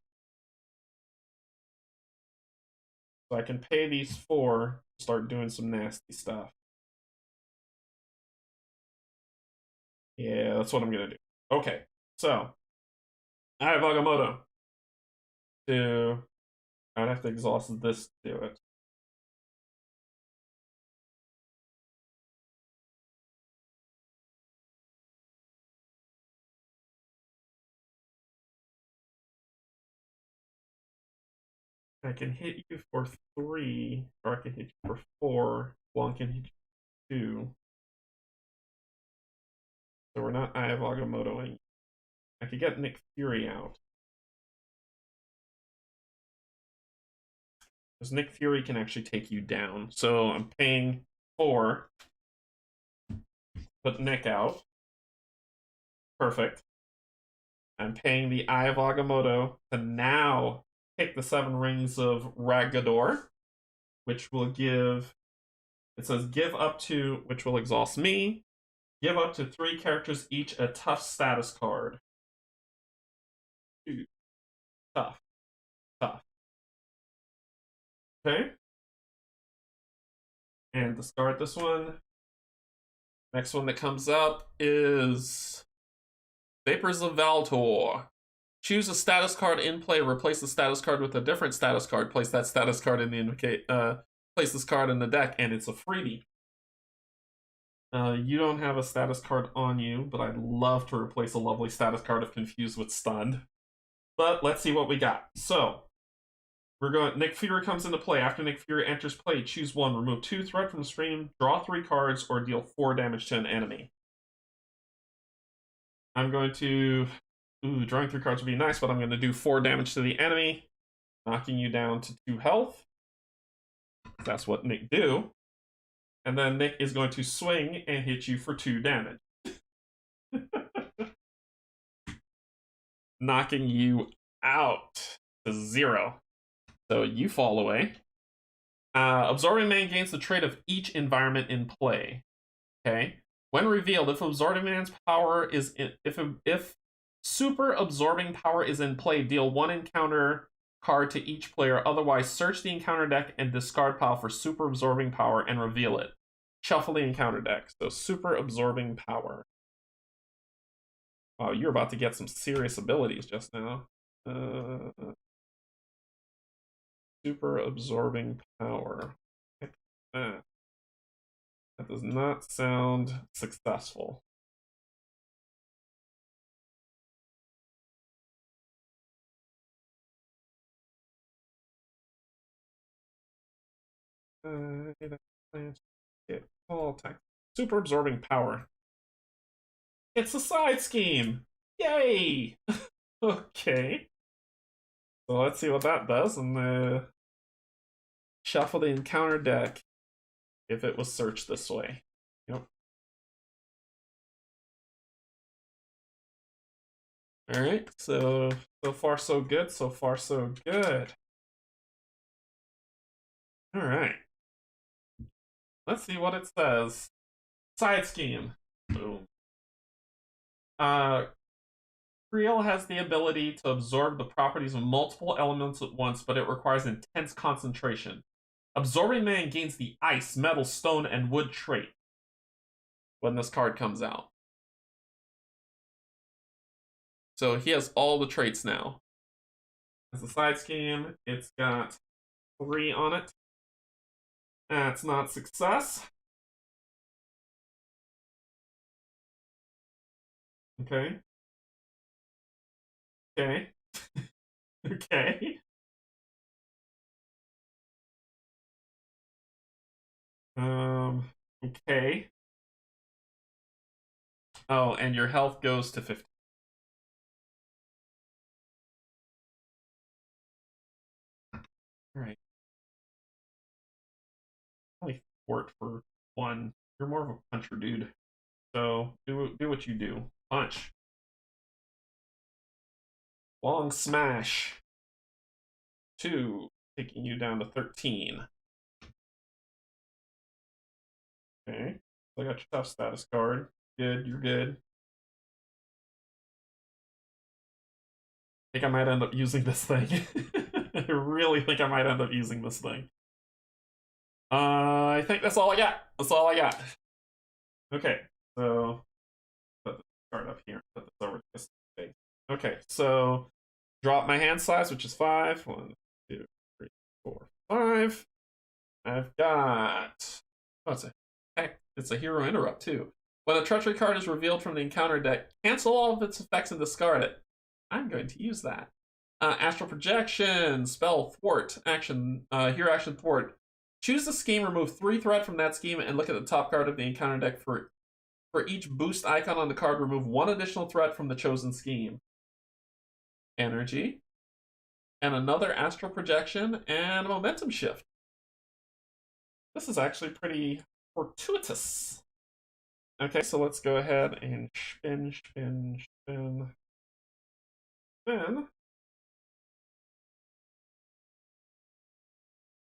So I can pay these 4 to start doing some nasty stuff. Yeah, that's what I'm gonna do. Okay, so I have Agamotto. I'd have to exhaust this to do it. I can hit you for 3, or I can hit you for 4. One can hit you 2. So we're not Eye of Agamottoing. I could get Nick Fury out. Because Nick Fury can actually take you down. So I'm paying 4. Put Nick out. Perfect. I'm paying the Eye of Agamotto to now take the 7 rings of Ragador, which will give. It says give up to, which will exhaust me. Give up to 3 characters each a tough status card. Dude. Tough. Tough. Okay. And discard this one. Next one that comes up is Vapors of Valtor. Choose a status card in play. Replace the status card with a different status card. Place that status card in the place this card in the deck, and it's a freebie. You don't have a status card on you, but I'd love to replace a lovely status card of Confused with Stunned. But let's see what we got. So we're going. Nick Fury comes into play. After Nick Fury enters play, choose 1. Remove 2 threat from the stream. Draw 3 cards, or deal 4 damage to an enemy. I'm going to. Drawing 3 cards would be nice, but I'm going to do 4 damage to the enemy, knocking you down to 2 health. That's what Nick do. And then Nick is going to swing and hit you for 2 damage. Knocking you out to 0. So you fall away. Absorbing Man gains the trait of each environment in play. Okay. When revealed, if Absorbing Man's power is if Super Absorbing Power is in play, deal 1 encounter card to each player. Otherwise, search the encounter deck and discard pile for Super Absorbing Power and reveal it. Shuffle the encounter deck. So Super Absorbing Power. Wow, you're about to get some serious abilities just now. Super Absorbing Power. That does not sound successful. Super Absorbing Power. It's a side scheme! Yay! Okay. So let's see what that does. And shuffle the encounter deck if it was searched this way. Yep. All right, so far so good. So far so good. All right. Let's see what it says. Side scheme. Boom. Creel has the ability to absorb the properties of multiple elements at once, but it requires intense concentration. Absorbing Man gains the ice, metal, stone, and wood trait when this card comes out. So he has all the traits now. As a side scheme, it's got 3 on it. That's not success. Okay. Okay. Okay. Okay. Oh, and your health goes to 50. Alright. Only fort for 1. You're more of a puncher, dude. So do what you do. Punch. Long smash. 2, taking you down to 13. Okay. So I got your tough status card. Good, you're good. I think I might end up using this thing. I really think I might end up using this thing. I think that's all I got. That's all I got. Okay, so put the card up here. Put this over to this thing. Okay, so drop my hand size, which is 5. 1, 2, 3, 4, 5. I've got. Oh, it's a hero interrupt too. When a treachery card is revealed from the encounter deck, cancel all of its effects and discard it. I'm going to use that. Astral projection, spell thwart, action, hero action thwart. Choose the scheme, remove 3 threat from that scheme, and look at the top card of the encounter deck. For each boost icon on the card, remove 1 additional threat from the chosen scheme. Energy, and another astral projection, and a momentum shift. This is actually pretty fortuitous. Okay, so let's go ahead and spin, spin, spin, spin.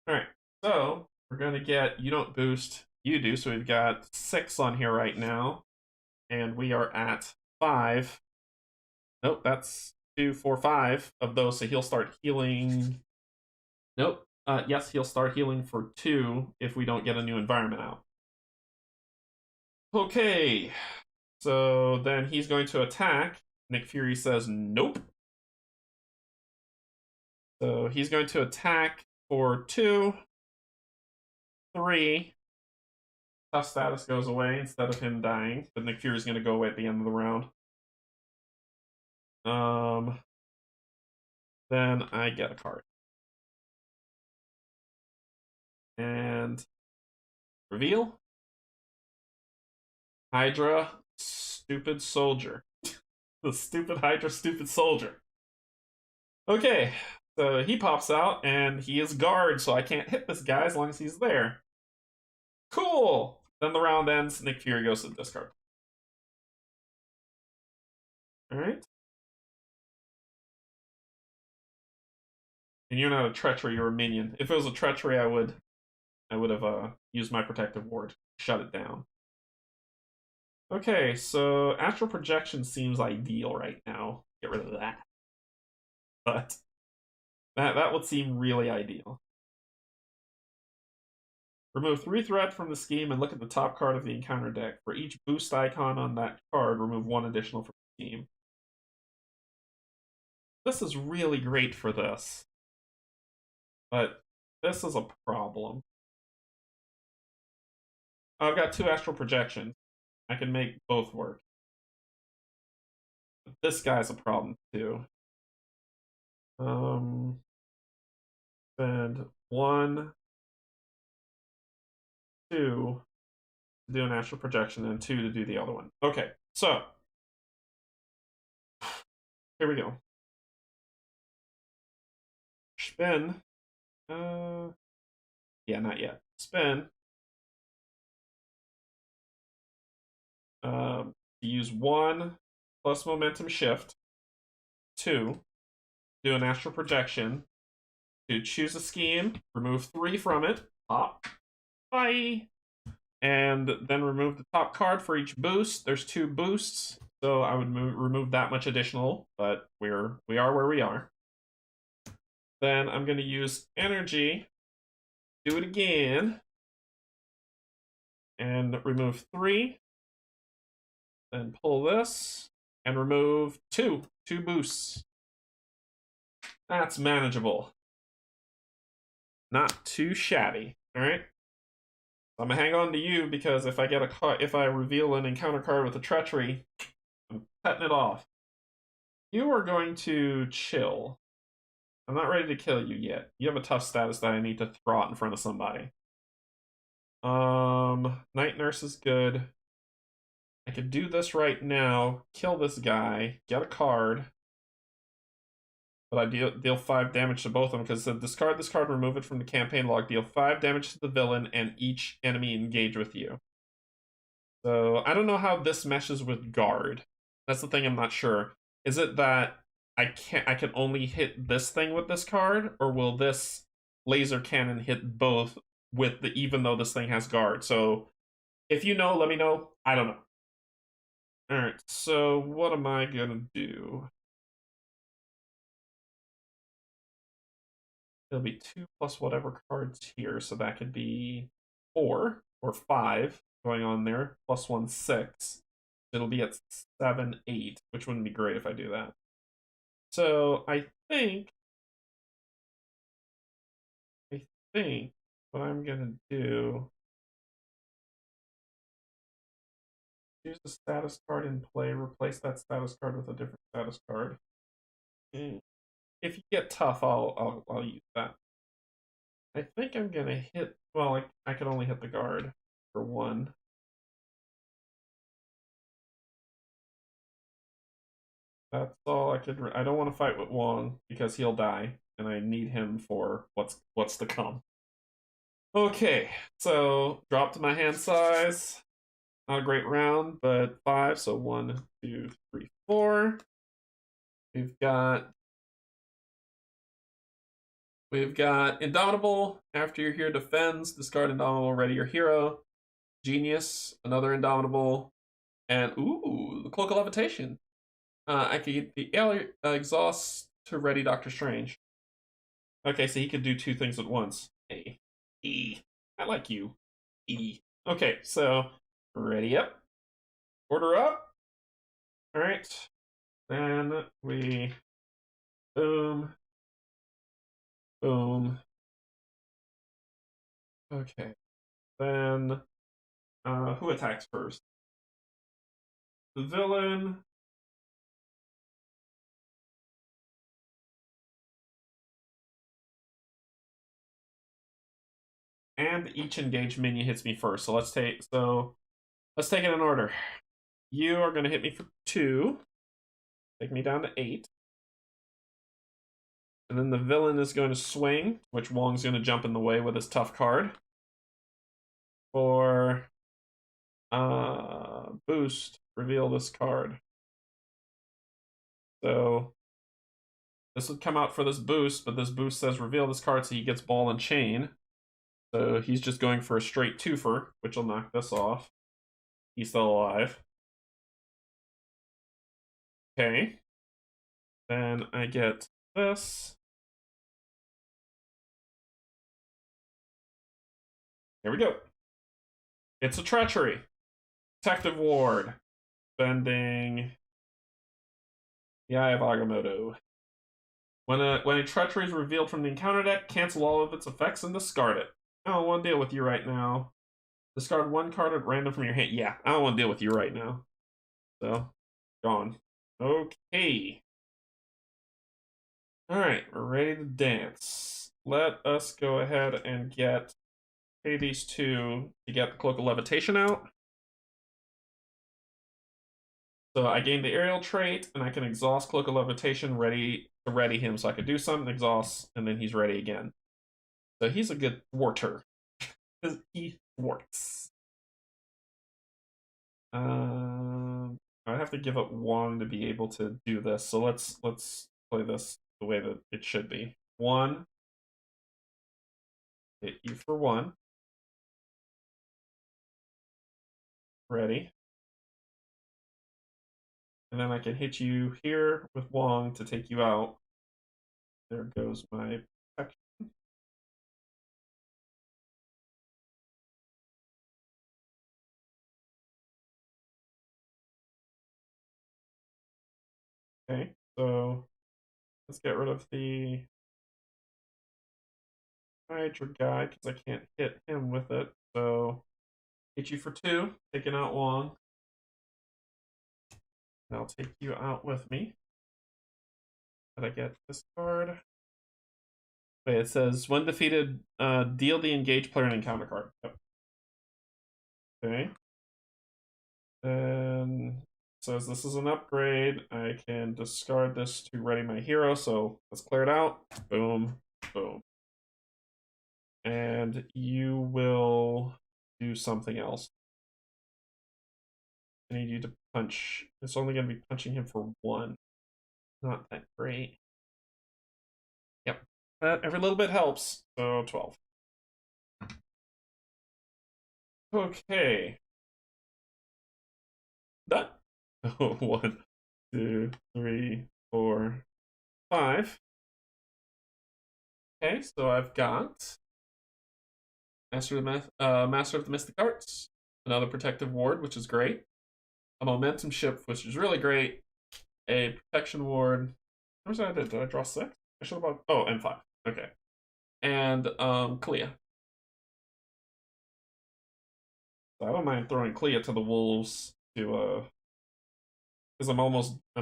Alright, so we're going to get, you don't boost, you do, so we've got 6 on here right now, and we are at 5. Nope, that's 2, 4, 5 of those, so he'll start healing. Nope, yes, he'll start healing for 2 if we don't get a new environment out. Okay, so then he's going to attack. Nick Fury says nope. So he's going to attack for 2, 3. Tough status goes away instead of him dying, but Nick Fury's going to go away at the end of the round. Then I get a card. And reveal. Hydra, stupid soldier. The stupid Hydra, stupid soldier. Okay, so he pops out, and he is guard, so I can't hit this guy as long as he's there. Cool! Then the round ends, Nick Fury goes to the discard. Alright. And you're not a treachery, you're a minion. If it was a treachery, I would have used my protective ward, shut it down. Okay, so astral projection seems ideal right now. Get rid of that. But that would seem really ideal. Remove 3 threat from the scheme and look at the top card of the encounter deck. For each boost icon on that card, remove 1 additional from the scheme. This is really great for this. But this is a problem. I've got 2 astral projections. I can make both work. But this guy's a problem too. Spend 1, 2 to do an astral projection, and 2 to do the other one. Okay, so here we go. Spin. Yeah, not yet. Spin. To use 1 plus momentum shift. 2, do an astral projection, to choose a scheme, remove 3 from it, pop, bye, and then remove the top card for each boost. There's 2 boosts, so I would remove that much additional, but we are where we are. Then I'm going to use energy, do it again, and remove 3. Then pull this, and remove 2 boosts. That's manageable. Not too shabby. All right. I'm gonna hang on to you because if I reveal an encounter card with a treachery, I'm cutting it off. You are going to chill. I'm not ready to kill you yet. You have a tough status that I need to throw out in front of somebody. Night Nurse is good. I could do this right now, kill this guy, get a card, but I deal 5 damage to both of them because it said discard this card, remove it from the campaign log, deal 5 damage to the villain and each enemy engage with you. So I don't know how this meshes with guard. That's the thing I'm not sure. Is it that I can only hit this thing with this card, or will this laser cannon hit both with even though this thing has guard? So if you know, let me know. I don't know. Alright, so what am I gonna do? It'll be 2 plus whatever cards here, so that could be 4 or 5 going on there, plus 1, 6. It'll be at 7, 8, which wouldn't be great if I do that. So I think what I'm gonna do, use the status card in play, replace that status card with a different status card. If you get tough, I'll use that. I think I'm gonna hit. Well, I can only hit the guard for 1. That's all I could. I don't want to fight with Wong because he'll die, and I need him for what's to come. Okay, so drop to my hand size. Not a great round, but 5. So 1, 2, 3, 4. We've got Indomitable. After your hero defends, discard Indomitable, ready your hero. Genius, another Indomitable. And, ooh, the Cloak of Levitation. I could get the exhaust to ready Doctor Strange. Okay, so he could do 2 things at once. Hey. E. I like you. E. Okay, so, ready up. Order up. Alright. Then we... Boom. Boom. Okay. Then, who attacks first? The villain. And each engaged minion hits me first. So let's take it in order. You are going to hit me for 2. Take me down to 8. And then the villain is going to swing, which Wong's going to jump in the way with his tough card. For boost, reveal this card. So this would come out for this boost, but this boost says reveal this card, so he gets ball and chain. So he's just going for a straight 2-fer, which will knock this off. He's still alive. Okay. Then I get this. Here we go. It's a treachery. Detective Ward. Spending the Eye of Agamotto. When a treachery is revealed from the encounter deck, cancel all of its effects and discard it. I don't want to deal with you right now. Discard 1 card at random from your hand. Yeah, I don't want to deal with you right now. So, gone. Okay. Alright, we're ready to dance. Let us go ahead and pay these 2 to get the Cloak of Levitation out. So I gained the aerial trait, and I can exhaust Cloak of Levitation to ready him. So I could do something, exhaust, and then he's ready again. So he's a good thwarter. He thwarts. I have to give up Wong to be able to do this. So let's play this the way that it should be. 1, hit you for 1. Ready. And then I can hit you here with Wong to take you out. There goes my protection. Okay, so let's get rid of the Hydra guy because I can't hit him with it. So hit you for 2, taking out Wong. And I'll take you out with me. Did I get this card? Wait, it says when defeated, deal the engaged player an encounter card. Yep. Okay. Then says this is an upgrade. I can discard this to ready my hero. So let's clear it out. Boom, boom. And you will do something else. I need you to punch. It's only going to be punching him for 1. Not that great. Yep. But every little bit helps. So 12. Okay. Done. 1, 2, 3, 4, 5. Okay, so I've got Master of the Mystic Arts, another protective ward, which is great. A momentum shift, which is really great. A protection ward. What was I did? Did I draw 6? I should have bought. Oh, and 5. Okay. And Clea. So I don't mind throwing Clea to the wolves to because I'm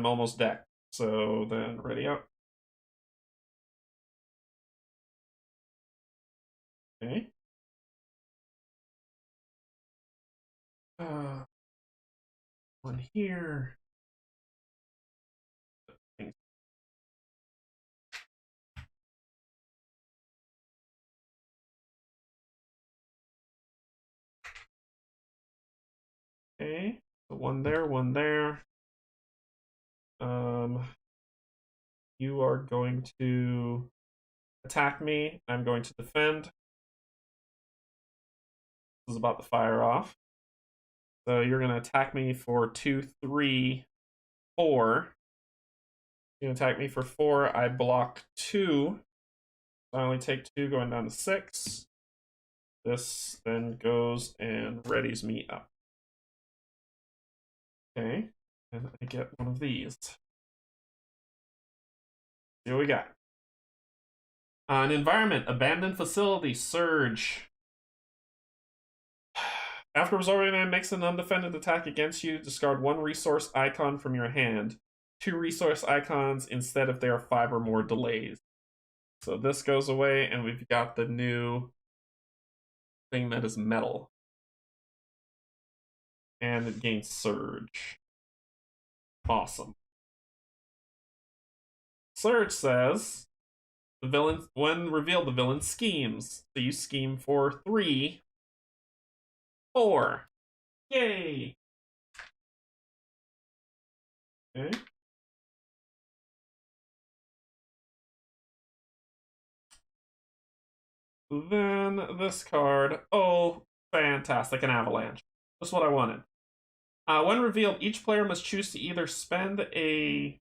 almost decked. So then ready up. Okay. One here. Okay, so one there, one there. You are going to attack me. I'm going to defend. This is about to fire off. So you're going to attack me for 2, 3, 4. You attack me for 4. I block 2. So I only take 2, going down to 6. This then goes and readies me up. Okay, and I get one of these. See what we got. An environment, abandoned facility, surge. After absorbing man makes an undefended attack against you, discard 1 resource icon from your hand. 2 resource icons instead if there are 5 or more delays. So this goes away, and we've got the new thing that is metal. And it gains surge. Awesome. Surge says the villain, when revealed, the villain schemes. So you scheme for 3, 4. Yay! Okay. Then this card. Oh, fantastic. An avalanche. That's what I wanted. When revealed, each player must choose to either spend a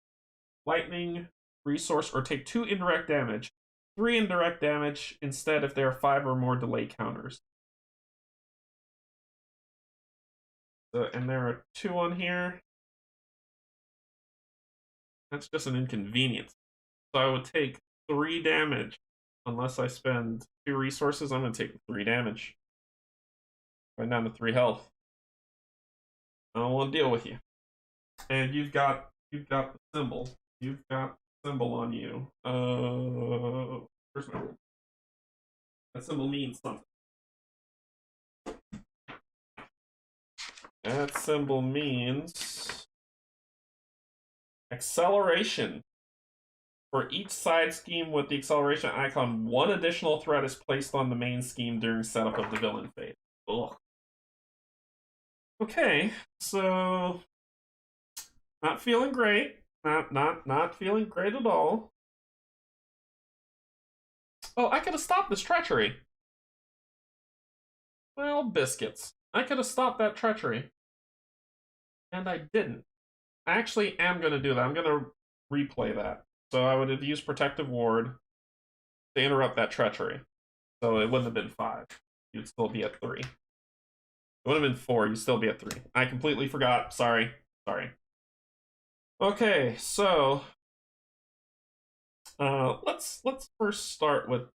lightning resource or take 2 indirect damage. 3 indirect damage instead if there are 5 or more delay counters. So, and there are 2 on here. That's just an inconvenience. So I would take 3 damage. Unless I spend 2 resources, I'm going to take 3 damage. Going down to 3 health. I don't want to deal with you. And you've got the symbol. You've got the symbol on you. Where's my room? That symbol means something. That symbol means acceleration. For each side scheme with the acceleration icon, 1 additional threat is placed on the main scheme during setup of the villain phase. Ugh. Okay, so not feeling great. Not feeling great at all. Oh, I could have stopped this treachery. Well, biscuits. I could have stopped that treachery. And I didn't. I actually am going to do that. I'm going to replay that. So I would have used Protective Ward to interrupt that treachery. So it wouldn't have been 5. You'd still be at 3. It would have been 4. You'd still be at 3. I completely forgot. Sorry. Okay, so let's first start with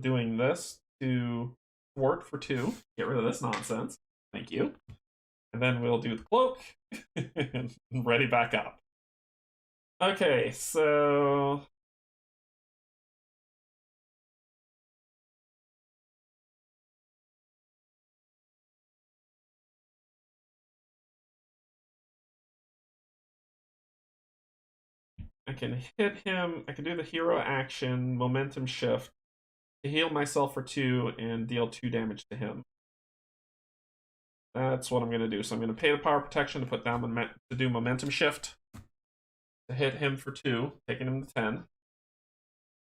doing this to thwart for 2. Get rid of this nonsense. Thank you. And then we'll do the cloak and ready back up. Okay, so I can hit him. I can do the hero action, momentum shift, to heal myself for 2 and deal 2 damage to him. That's what I'm going to do. So I'm going to pay the power protection to put down to do momentum shift, to hit him for 2, taking him to 10,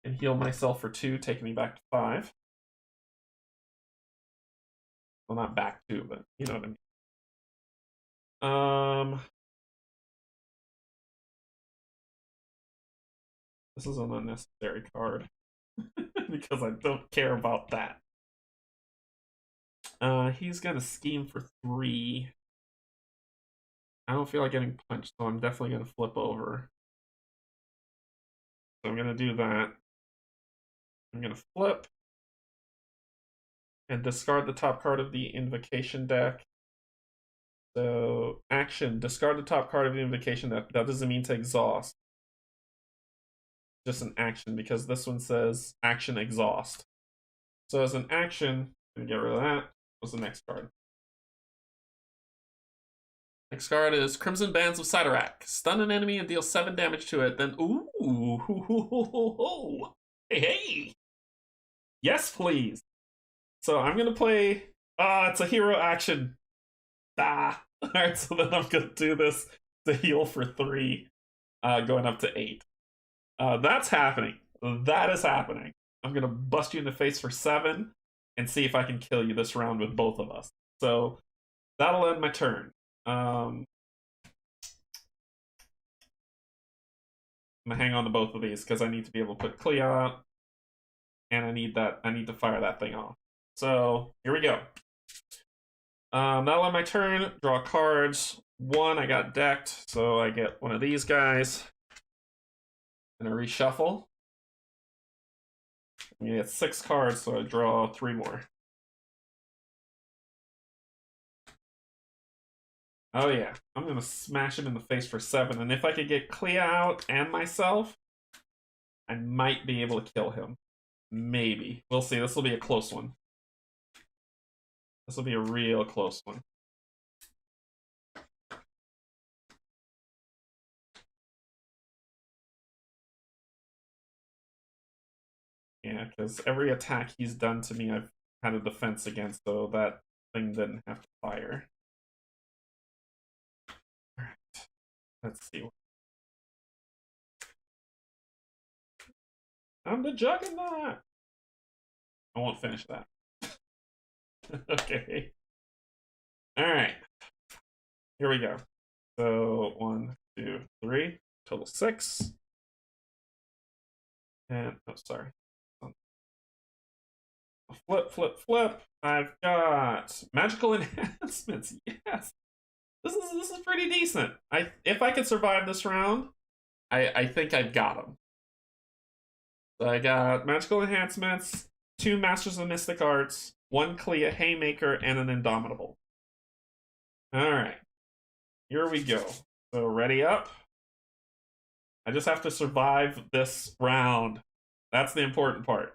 and heal myself for 2, taking me back to 5. Well, not back to, but you know what I mean. This is an unnecessary card because I don't care about that. He's gonna scheme for 3. I don't feel like getting punched, so I'm definitely gonna flip over. So I'm gonna do that. I'm gonna flip and discard the top card of the Invocation Deck. So, action, discard the top card of the Invocation Deck. That doesn't mean to exhaust. Just an action, because this one says action exhaust. So as an action, I'm gonna get rid of that. What's the next card? Next card is Crimson Bands of Sidorak. Stun an enemy and deal 7 damage to it. Then, ooh, hey. Yes, please. So I'm gonna play. It's a hero action. Alright, so then I'm gonna do this to heal for 3, going up to 8. That's happening. That is happening. I'm gonna bust you in the face for 7 and see if I can kill you this round with both of us. So that'll end my turn. I'm gonna hang on to both of these because I need to be able to put Clea out, and I need to fire that thing off. So here we go. That'll end my turn. Draw cards. 1, I got decked, so I get one of these guys. And I reshuffle. I get 6 cards, so I draw 3 more. Oh yeah, I'm gonna smash him in the face for 7, and if I could get Clea out and myself, I might be able to kill him. Maybe. We'll see. This will be a close one. This will be a real close one. Yeah, because every attack he's done to me, I've had a defense against, so that thing didn't have to fire. Alright, let's see. I'm the Juggernaut! I won't finish that. Okay. Alright. Here we go. So, 1, 2, 3. Total 6. And, oh, sorry. Flip. I've got magical enhancements. Yes. This is pretty decent. If I could survive this round, I think I've got them. So I got magical enhancements, 2 Masters of Mystic Arts, 1 Clea Haymaker, and an Indomitable. Alright. Here we go. So ready up. I just have to survive this round. That's the important part.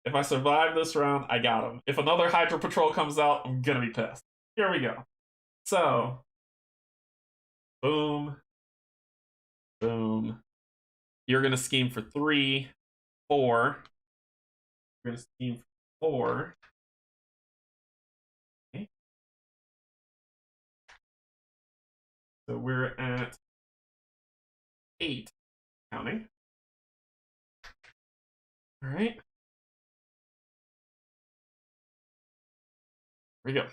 If I survive this round, I got him. If another Hydra Patrol comes out, I'm gonna be pissed. Here we go. So, boom, boom. You're gonna scheme for 3, 4. You're gonna scheme for 4. Okay. So we're at 8. Counting. Alright. Here we go.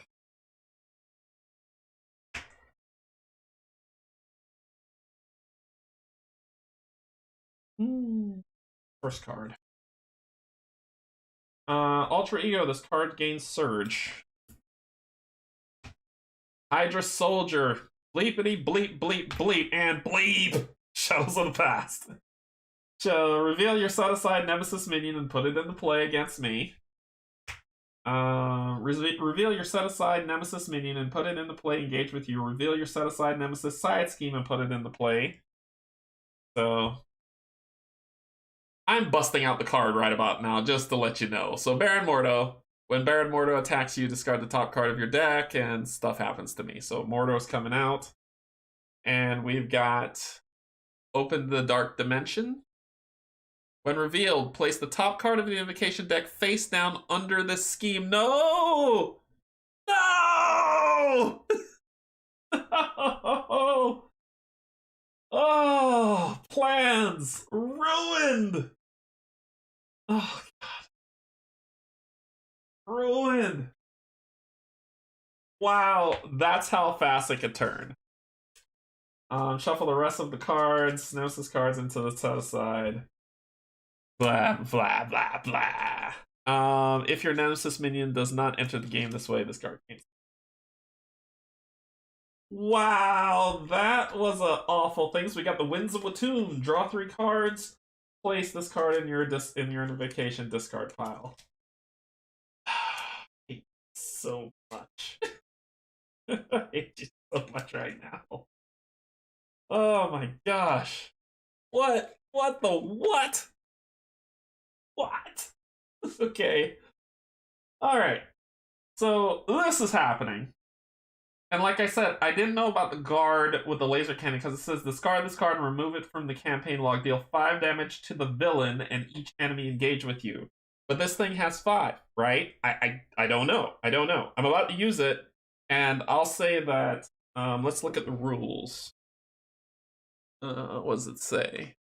First card. Ultra Ego, this card gains Surge. Hydra Soldier. Bleepity bleep bleep bleep and bleep. Shadows of the Past. So reveal your set-aside Nemesis minion and put it into play against me. Reveal your set-aside Nemesis minion and put it into play, engage with you. Reveal your set-aside Nemesis side scheme and put it into play. So I'm busting out the card right about now, just to let you know. So Baron Mordo. When Baron Mordo attacks you, discard the top card of your deck, and stuff happens to me. So Mordo's coming out. And we've got Open the Dark Dimension. When revealed, place the top card of the Invocation Deck face down under this scheme. No! No! Oh, plans ruined! Oh, God. Ruined! Wow, that's how fast it could turn. Shuffle the rest of the cards, Nemesis cards into the set aside. Blah, blah, blah, blah. If your Nemesis minion does not enter the game this way, this card gains. Wow, that was an awful thing. So we got the Winds of Watoomb. Draw 3 cards. Place this card in your Invocation discard pile. I hate so much. I hate you so much right now. Oh my gosh. What? What the what? What? Okay. Alright. So this is happening. And like I said, I didn't know about the guard with the laser cannon because it says discard this card and remove it from the campaign log. Deal 5 damage to the villain and each enemy engage with you. But this thing has 5, right? I don't know. I don't know. I'm about to use it, and I'll say that. Let's look at the rules. What does it say?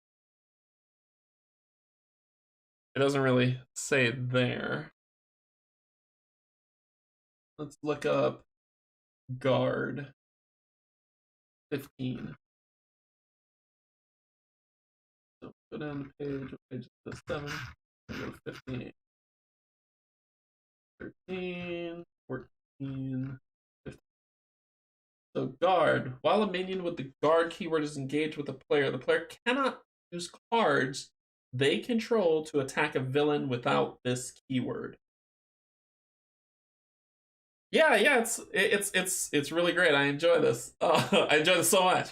It doesn't really say it there. Let's look up guard 15. So go down the page. Page 7. Go to 15. 13. 14. 15. So guard. While a minion with the guard keyword is engaged with a player, the player cannot use cards they control to attack a villain without this keyword. Yeah, it's really great. I enjoy this. I enjoy this so much.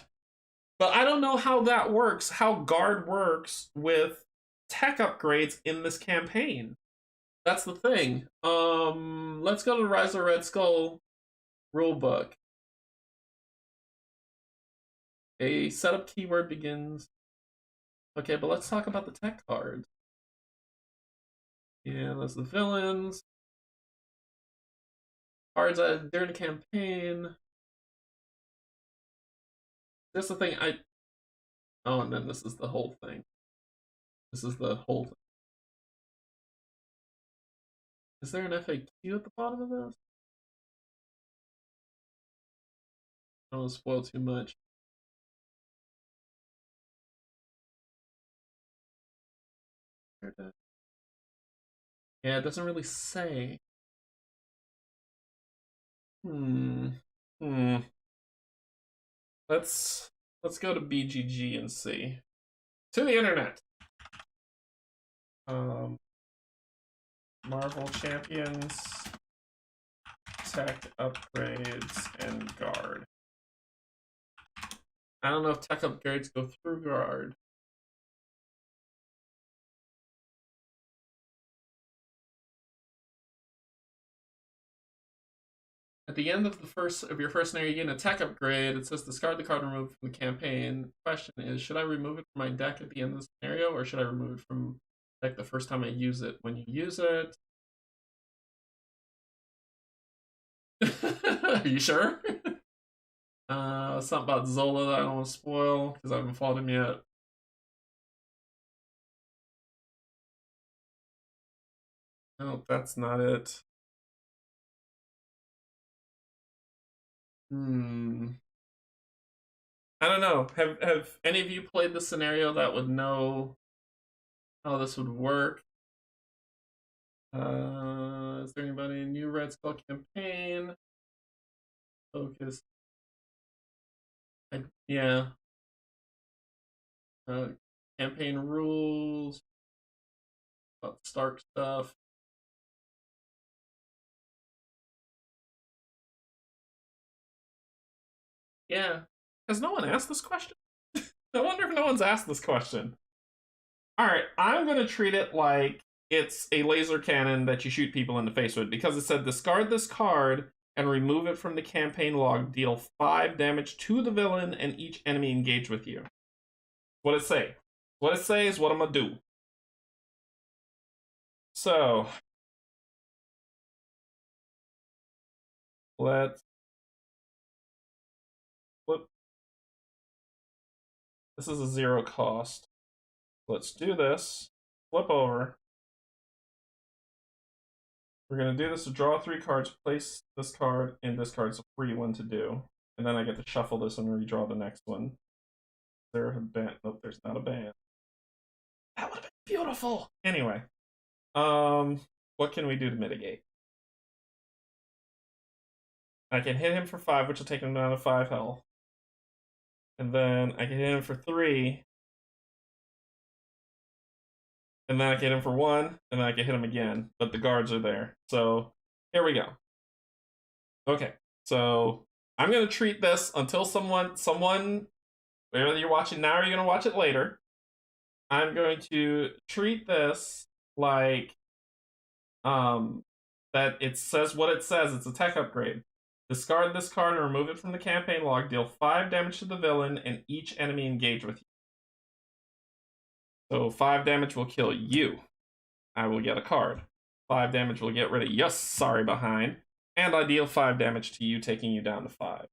But I don't know how that works, how guard works with tech upgrades in this campaign. That's the thing. Let's go to the Rise of Red Skull rulebook. A setup keyword begins. Okay, but let's talk about the tech cards. Yeah, that's the villains. Cards during the campaign. That's the thing. Oh, and then this is the whole thing. This is the whole thing. Is there an FAQ at the bottom of this? I don't want to spoil too much. Yeah, it doesn't really say. Let's go to BGG and see. To the internet. Marvel Champions, tech upgrades, and guard. I don't know if tech upgrades go through guard. At the end of your first scenario, you get a tech upgrade. It says discard the card removed from the campaign. Question is, should I remove it from my deck at the end of the scenario, or should I remove it from deck the first time I use it? When you use it, are you sure? Something about Zola that I don't want to spoil because I haven't fought him yet. No, that's not it. I don't know. Have any of you played the scenario that would know how this would work? Is there anybody in New Red Skull campaign? Focus. Yeah. Campaign rules. About Stark stuff. Yeah. Has no one asked this question? I wonder if no one's asked this question. Alright, I'm gonna treat it like it's a laser cannon that you shoot people in the face with, because it said discard this card and remove it from the campaign log. Deal 5 damage to the villain and each enemy engaged with you. What it say? What it say is what I'm gonna do. So let's flip. This is a 0 cost. Let's do this. Flip over. We're gonna do this to draw 3 cards, place this card in this card. It's a free one to do. And then I get to shuffle this and redraw the next one. Is there a band? Nope, there's not a band. That would have been beautiful. Anyway. What can we do to mitigate? I can hit him for 5, which will take him down to 5 health. And then I can hit him for 3. And then I can hit him for 1, and then I can hit him again. But the guards are there. So, here we go. Okay, so I'm going to treat this until someone, whether you're watching now or you're going to watch it later, I'm going to treat this like that it says what it says. It's a tech upgrade. Discard this card and remove it from the campaign log. Deal 5 damage to the villain and each enemy engaged with you. So 5 damage will kill you. I will get a card. 5 damage will get rid of yes, sorry behind. And I deal 5 damage to you, taking you down to 5.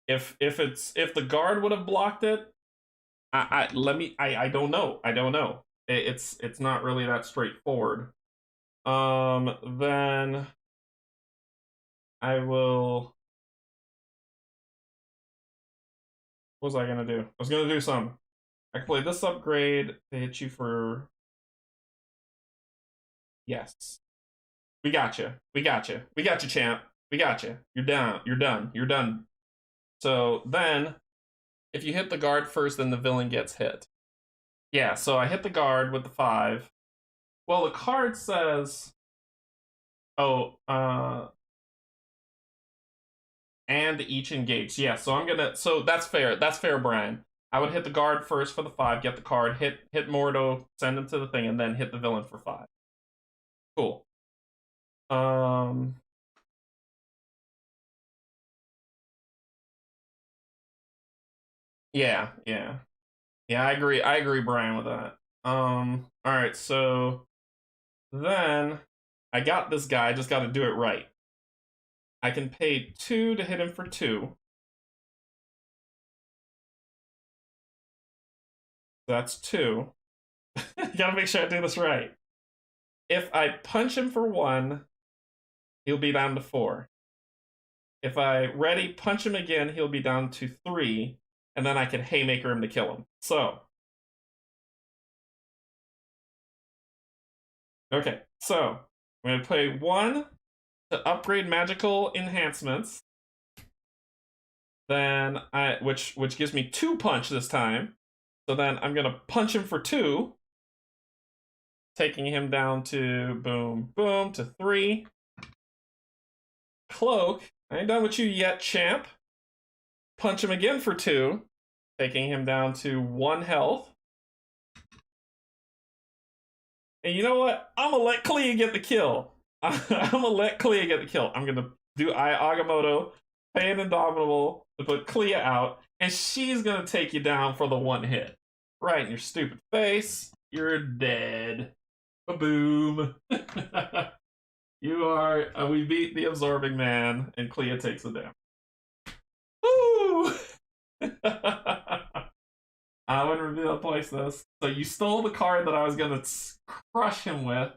If the guard would have blocked it, I don't know. I don't know. It's not really that straightforward. Then I will. What was I gonna do? I was gonna do something. I can play this upgrade to hit you for. Yes. We got you. We got you. We got you, champ. We got you. You're down. You're done. You're done. So then, if you hit the guard first, then the villain gets hit. Yeah, so I hit the guard with the 5. Well, the card says, oh, and each engaged. Yeah, so I'm gonna, so that's fair. That's fair, Brian. I would hit the guard first for the 5, get the card, hit Mordo, send him to the thing, and then hit the villain for 5. Cool. Yeah, yeah. Yeah, I agree, Brian, with that. Alright, so then I got this guy, I just gotta do it right. I can pay 2 to hit him for 2. That's 2. You gotta make sure I do this right. If I punch him for 1, he'll be down to 4. If I ready punch him again, he'll be down to 3, and then I can haymaker him to kill him. So, okay, so I'm gonna play 1 to upgrade magical enhancements. Then which gives me 2 punch this time. So then I'm gonna punch him for 2, taking him down to boom, boom to 3. Cloak, I ain't done with you yet, champ. Punch him again for 2, taking him down to 1 health. And you know what? I'm gonna let Clea get the kill. I'm gonna let Clea get the kill. I'm gonna do Agamotto, pay an Indomitable to put Clea out, and she's gonna take you down for the 1 hit. Right in your stupid face. You're dead. Ba-boom. You are. We beat the Absorbing Man, and Clea takes the damage. Woo! I would reveal place this. So you stole the card that I was gonna crush him with,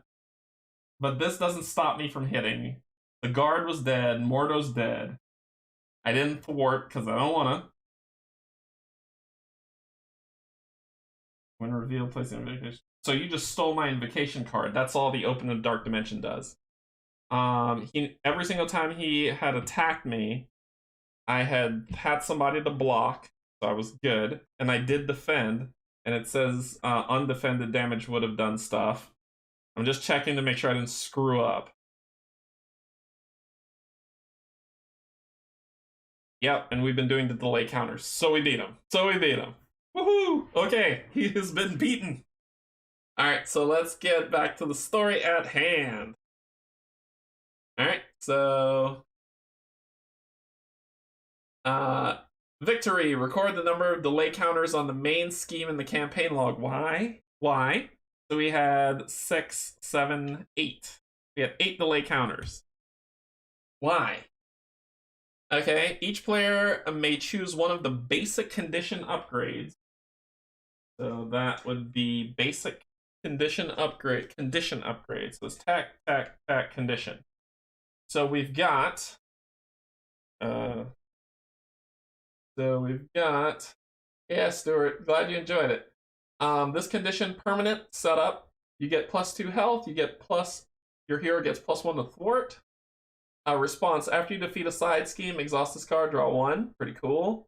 but this doesn't stop me from hitting. The guard was dead. Mordo's dead. I didn't thwart because I don't wanna. When revealed, place an invocation. So you just stole my invocation card. That's all the Open a Dark Dimension does. Every single time he had attacked me, I had somebody to block, so I was good, and I did defend, and it says undefended damage would have done stuff. I'm just checking to make sure I didn't screw up. Yep, and we've been doing the delay counters, so we beat him. Woohoo! Okay, he has been beaten. Alright, so let's get back to the story at hand. Alright, so victory. Record the number of delay counters on the main scheme in the campaign log. Why? So we had 6, 7, 8. We had 8 delay counters. Why? Okay, each player may choose one of the basic condition upgrades. So that would be basic condition upgrade. So it's tack, condition. So we've got yeah, Stuart, glad you enjoyed it. This condition permanent setup. You get +2 health. Your hero gets +1 to thwart. Response: after you defeat a side scheme, exhaust this card, draw 1. Pretty cool.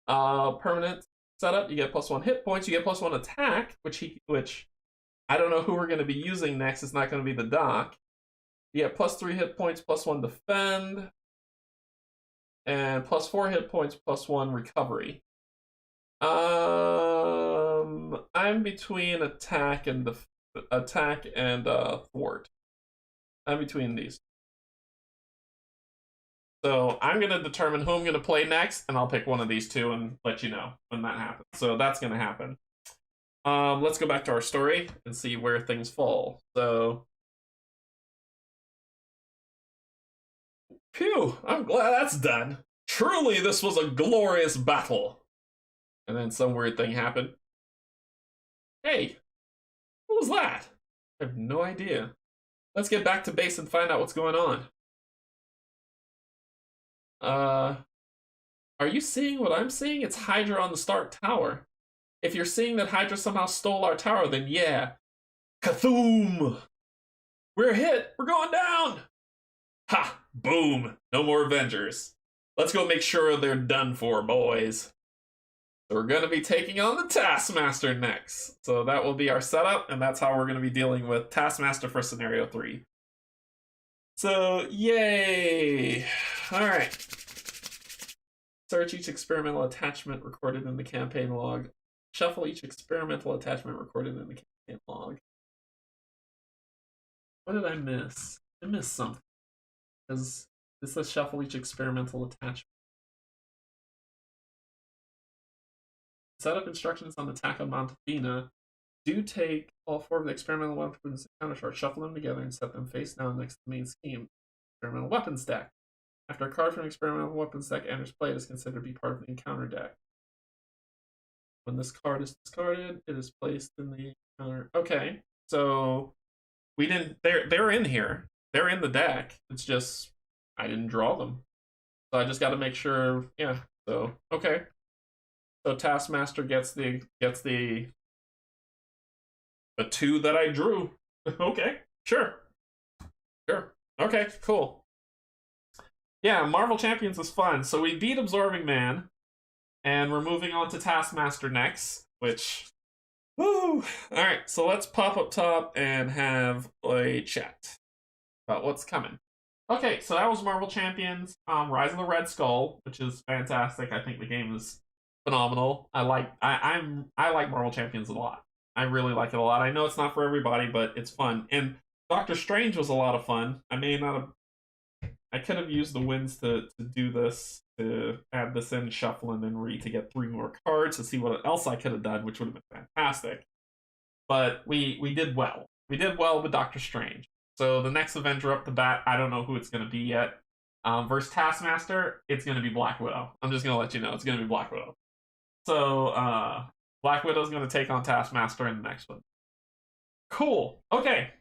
Permanent setup. You get +1 hit points. You get +1 attack, which I don't know who we're going to be using next. It's not going to be the Doc. You get +3 hit points, +1 defend, and +4 hit points, +1 recovery. I'm between attack and thwart. I'm between these. So I'm going to determine who I'm going to play next, and I'll pick one of these two and let you know when that happens. So that's going to happen. Let's go back to our story and see where things fall. So, phew, I'm glad that's done. Truly, this was a glorious battle. And then some weird thing happened. Hey, what was that? I have no idea. Let's get back to base and find out what's going on. Are you seeing what I'm seeing? It's Hydra on the Stark Tower. If you're seeing that Hydra somehow stole our tower, then yeah. Kathoom! We're hit! We're going down! Ha! Boom! No more Avengers. Let's go make sure they're done for, boys. So we're going to be taking on the Taskmaster next. So that will be our setup, and that's how we're going to be dealing with Taskmaster for Scenario 3. So, yay! Alright. Search each experimental attachment recorded in the campaign log. Shuffle each experimental attachment recorded in the campaign log. What did I miss? I missed something. Because this says shuffle each experimental attachment. Setup instructions on Attack on Mount Athena. Do take all 4 of the experimental weapons and countercharge, shuffle them together, and set them face down next to the main scheme. Experimental weapons deck. After a card from experimental weapons deck enters play, it is considered to be part of the encounter deck. When this card is discarded, it is placed in the encounter. Okay, so we didn't. They're in here. They're in the deck. It's just I didn't draw them, so I just got to make sure. Yeah. So okay. So Taskmaster gets the 2 that I drew. Okay, sure. Okay, cool. Yeah, Marvel Champions is fun. So we beat Absorbing Man, and we're moving on to Taskmaster next, which, woo! Alright, so let's pop up top and have a chat about what's coming. Okay, so that was Marvel Champions, Rise of the Red Skull, which is fantastic. I think the game is phenomenal. I like Marvel Champions a lot. I really like it a lot. I know it's not for everybody, but it's fun. And Doctor Strange was a lot of fun. I could have used the wins to do this, to add this in, shuffle, and then to get 3 more cards to see what else I could have done, which would have been fantastic. But we did well. We did well with Doctor Strange. So the next Avenger up the bat, I don't know who it's going to be yet. Versus Taskmaster, it's going to be Black Widow. I'm just going to let you know, it's going to be Black Widow. So, Black Widow's going to take on Taskmaster in the next one. Cool. Okay.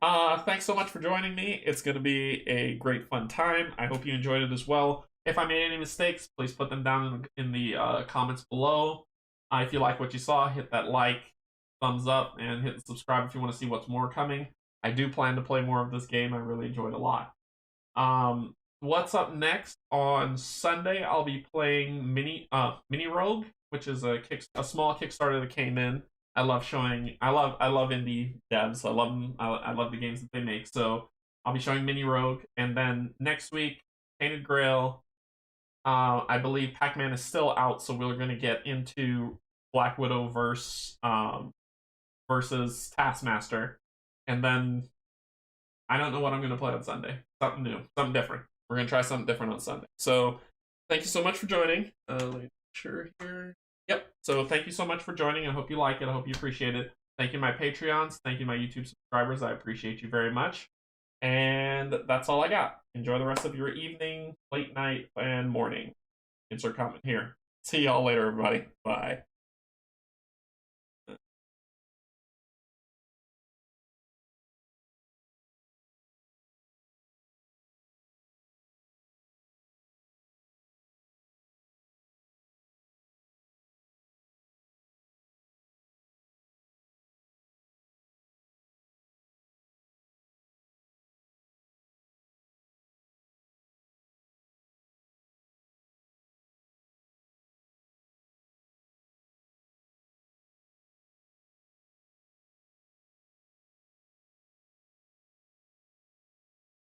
Thanks so much for joining me. It's going to be a great fun time. I hope you enjoyed it as well. If I made any mistakes, please put them down in the comments below. If you like what you saw, hit that like, thumbs up, and hit the subscribe if you want to see what's more coming. I do plan to play more of this game. I really enjoyed it a lot. What's up next? On Sunday, I'll be playing Mini Rogue, which is a small Kickstarter that came in. I love indie devs. I love them. I love the games that they make. So I'll be showing Mini Rogue, and then next week, Painted Grail. I believe Pac-Man is still out, so we're going to get into Black Widow versus Taskmaster, and then I don't know what I'm going to play on Sunday. Something new, something different. We're going to try something different on Sunday. So thank you so much for joining. Let me make sure here. Yep. So thank you so much for joining. I hope you like it. I hope you appreciate it. Thank you, my Patreons. Thank you, my YouTube subscribers. I appreciate you very much. And that's all I got. Enjoy the rest of your evening, late night, and morning. Insert comment here. See y'all later, everybody. Bye.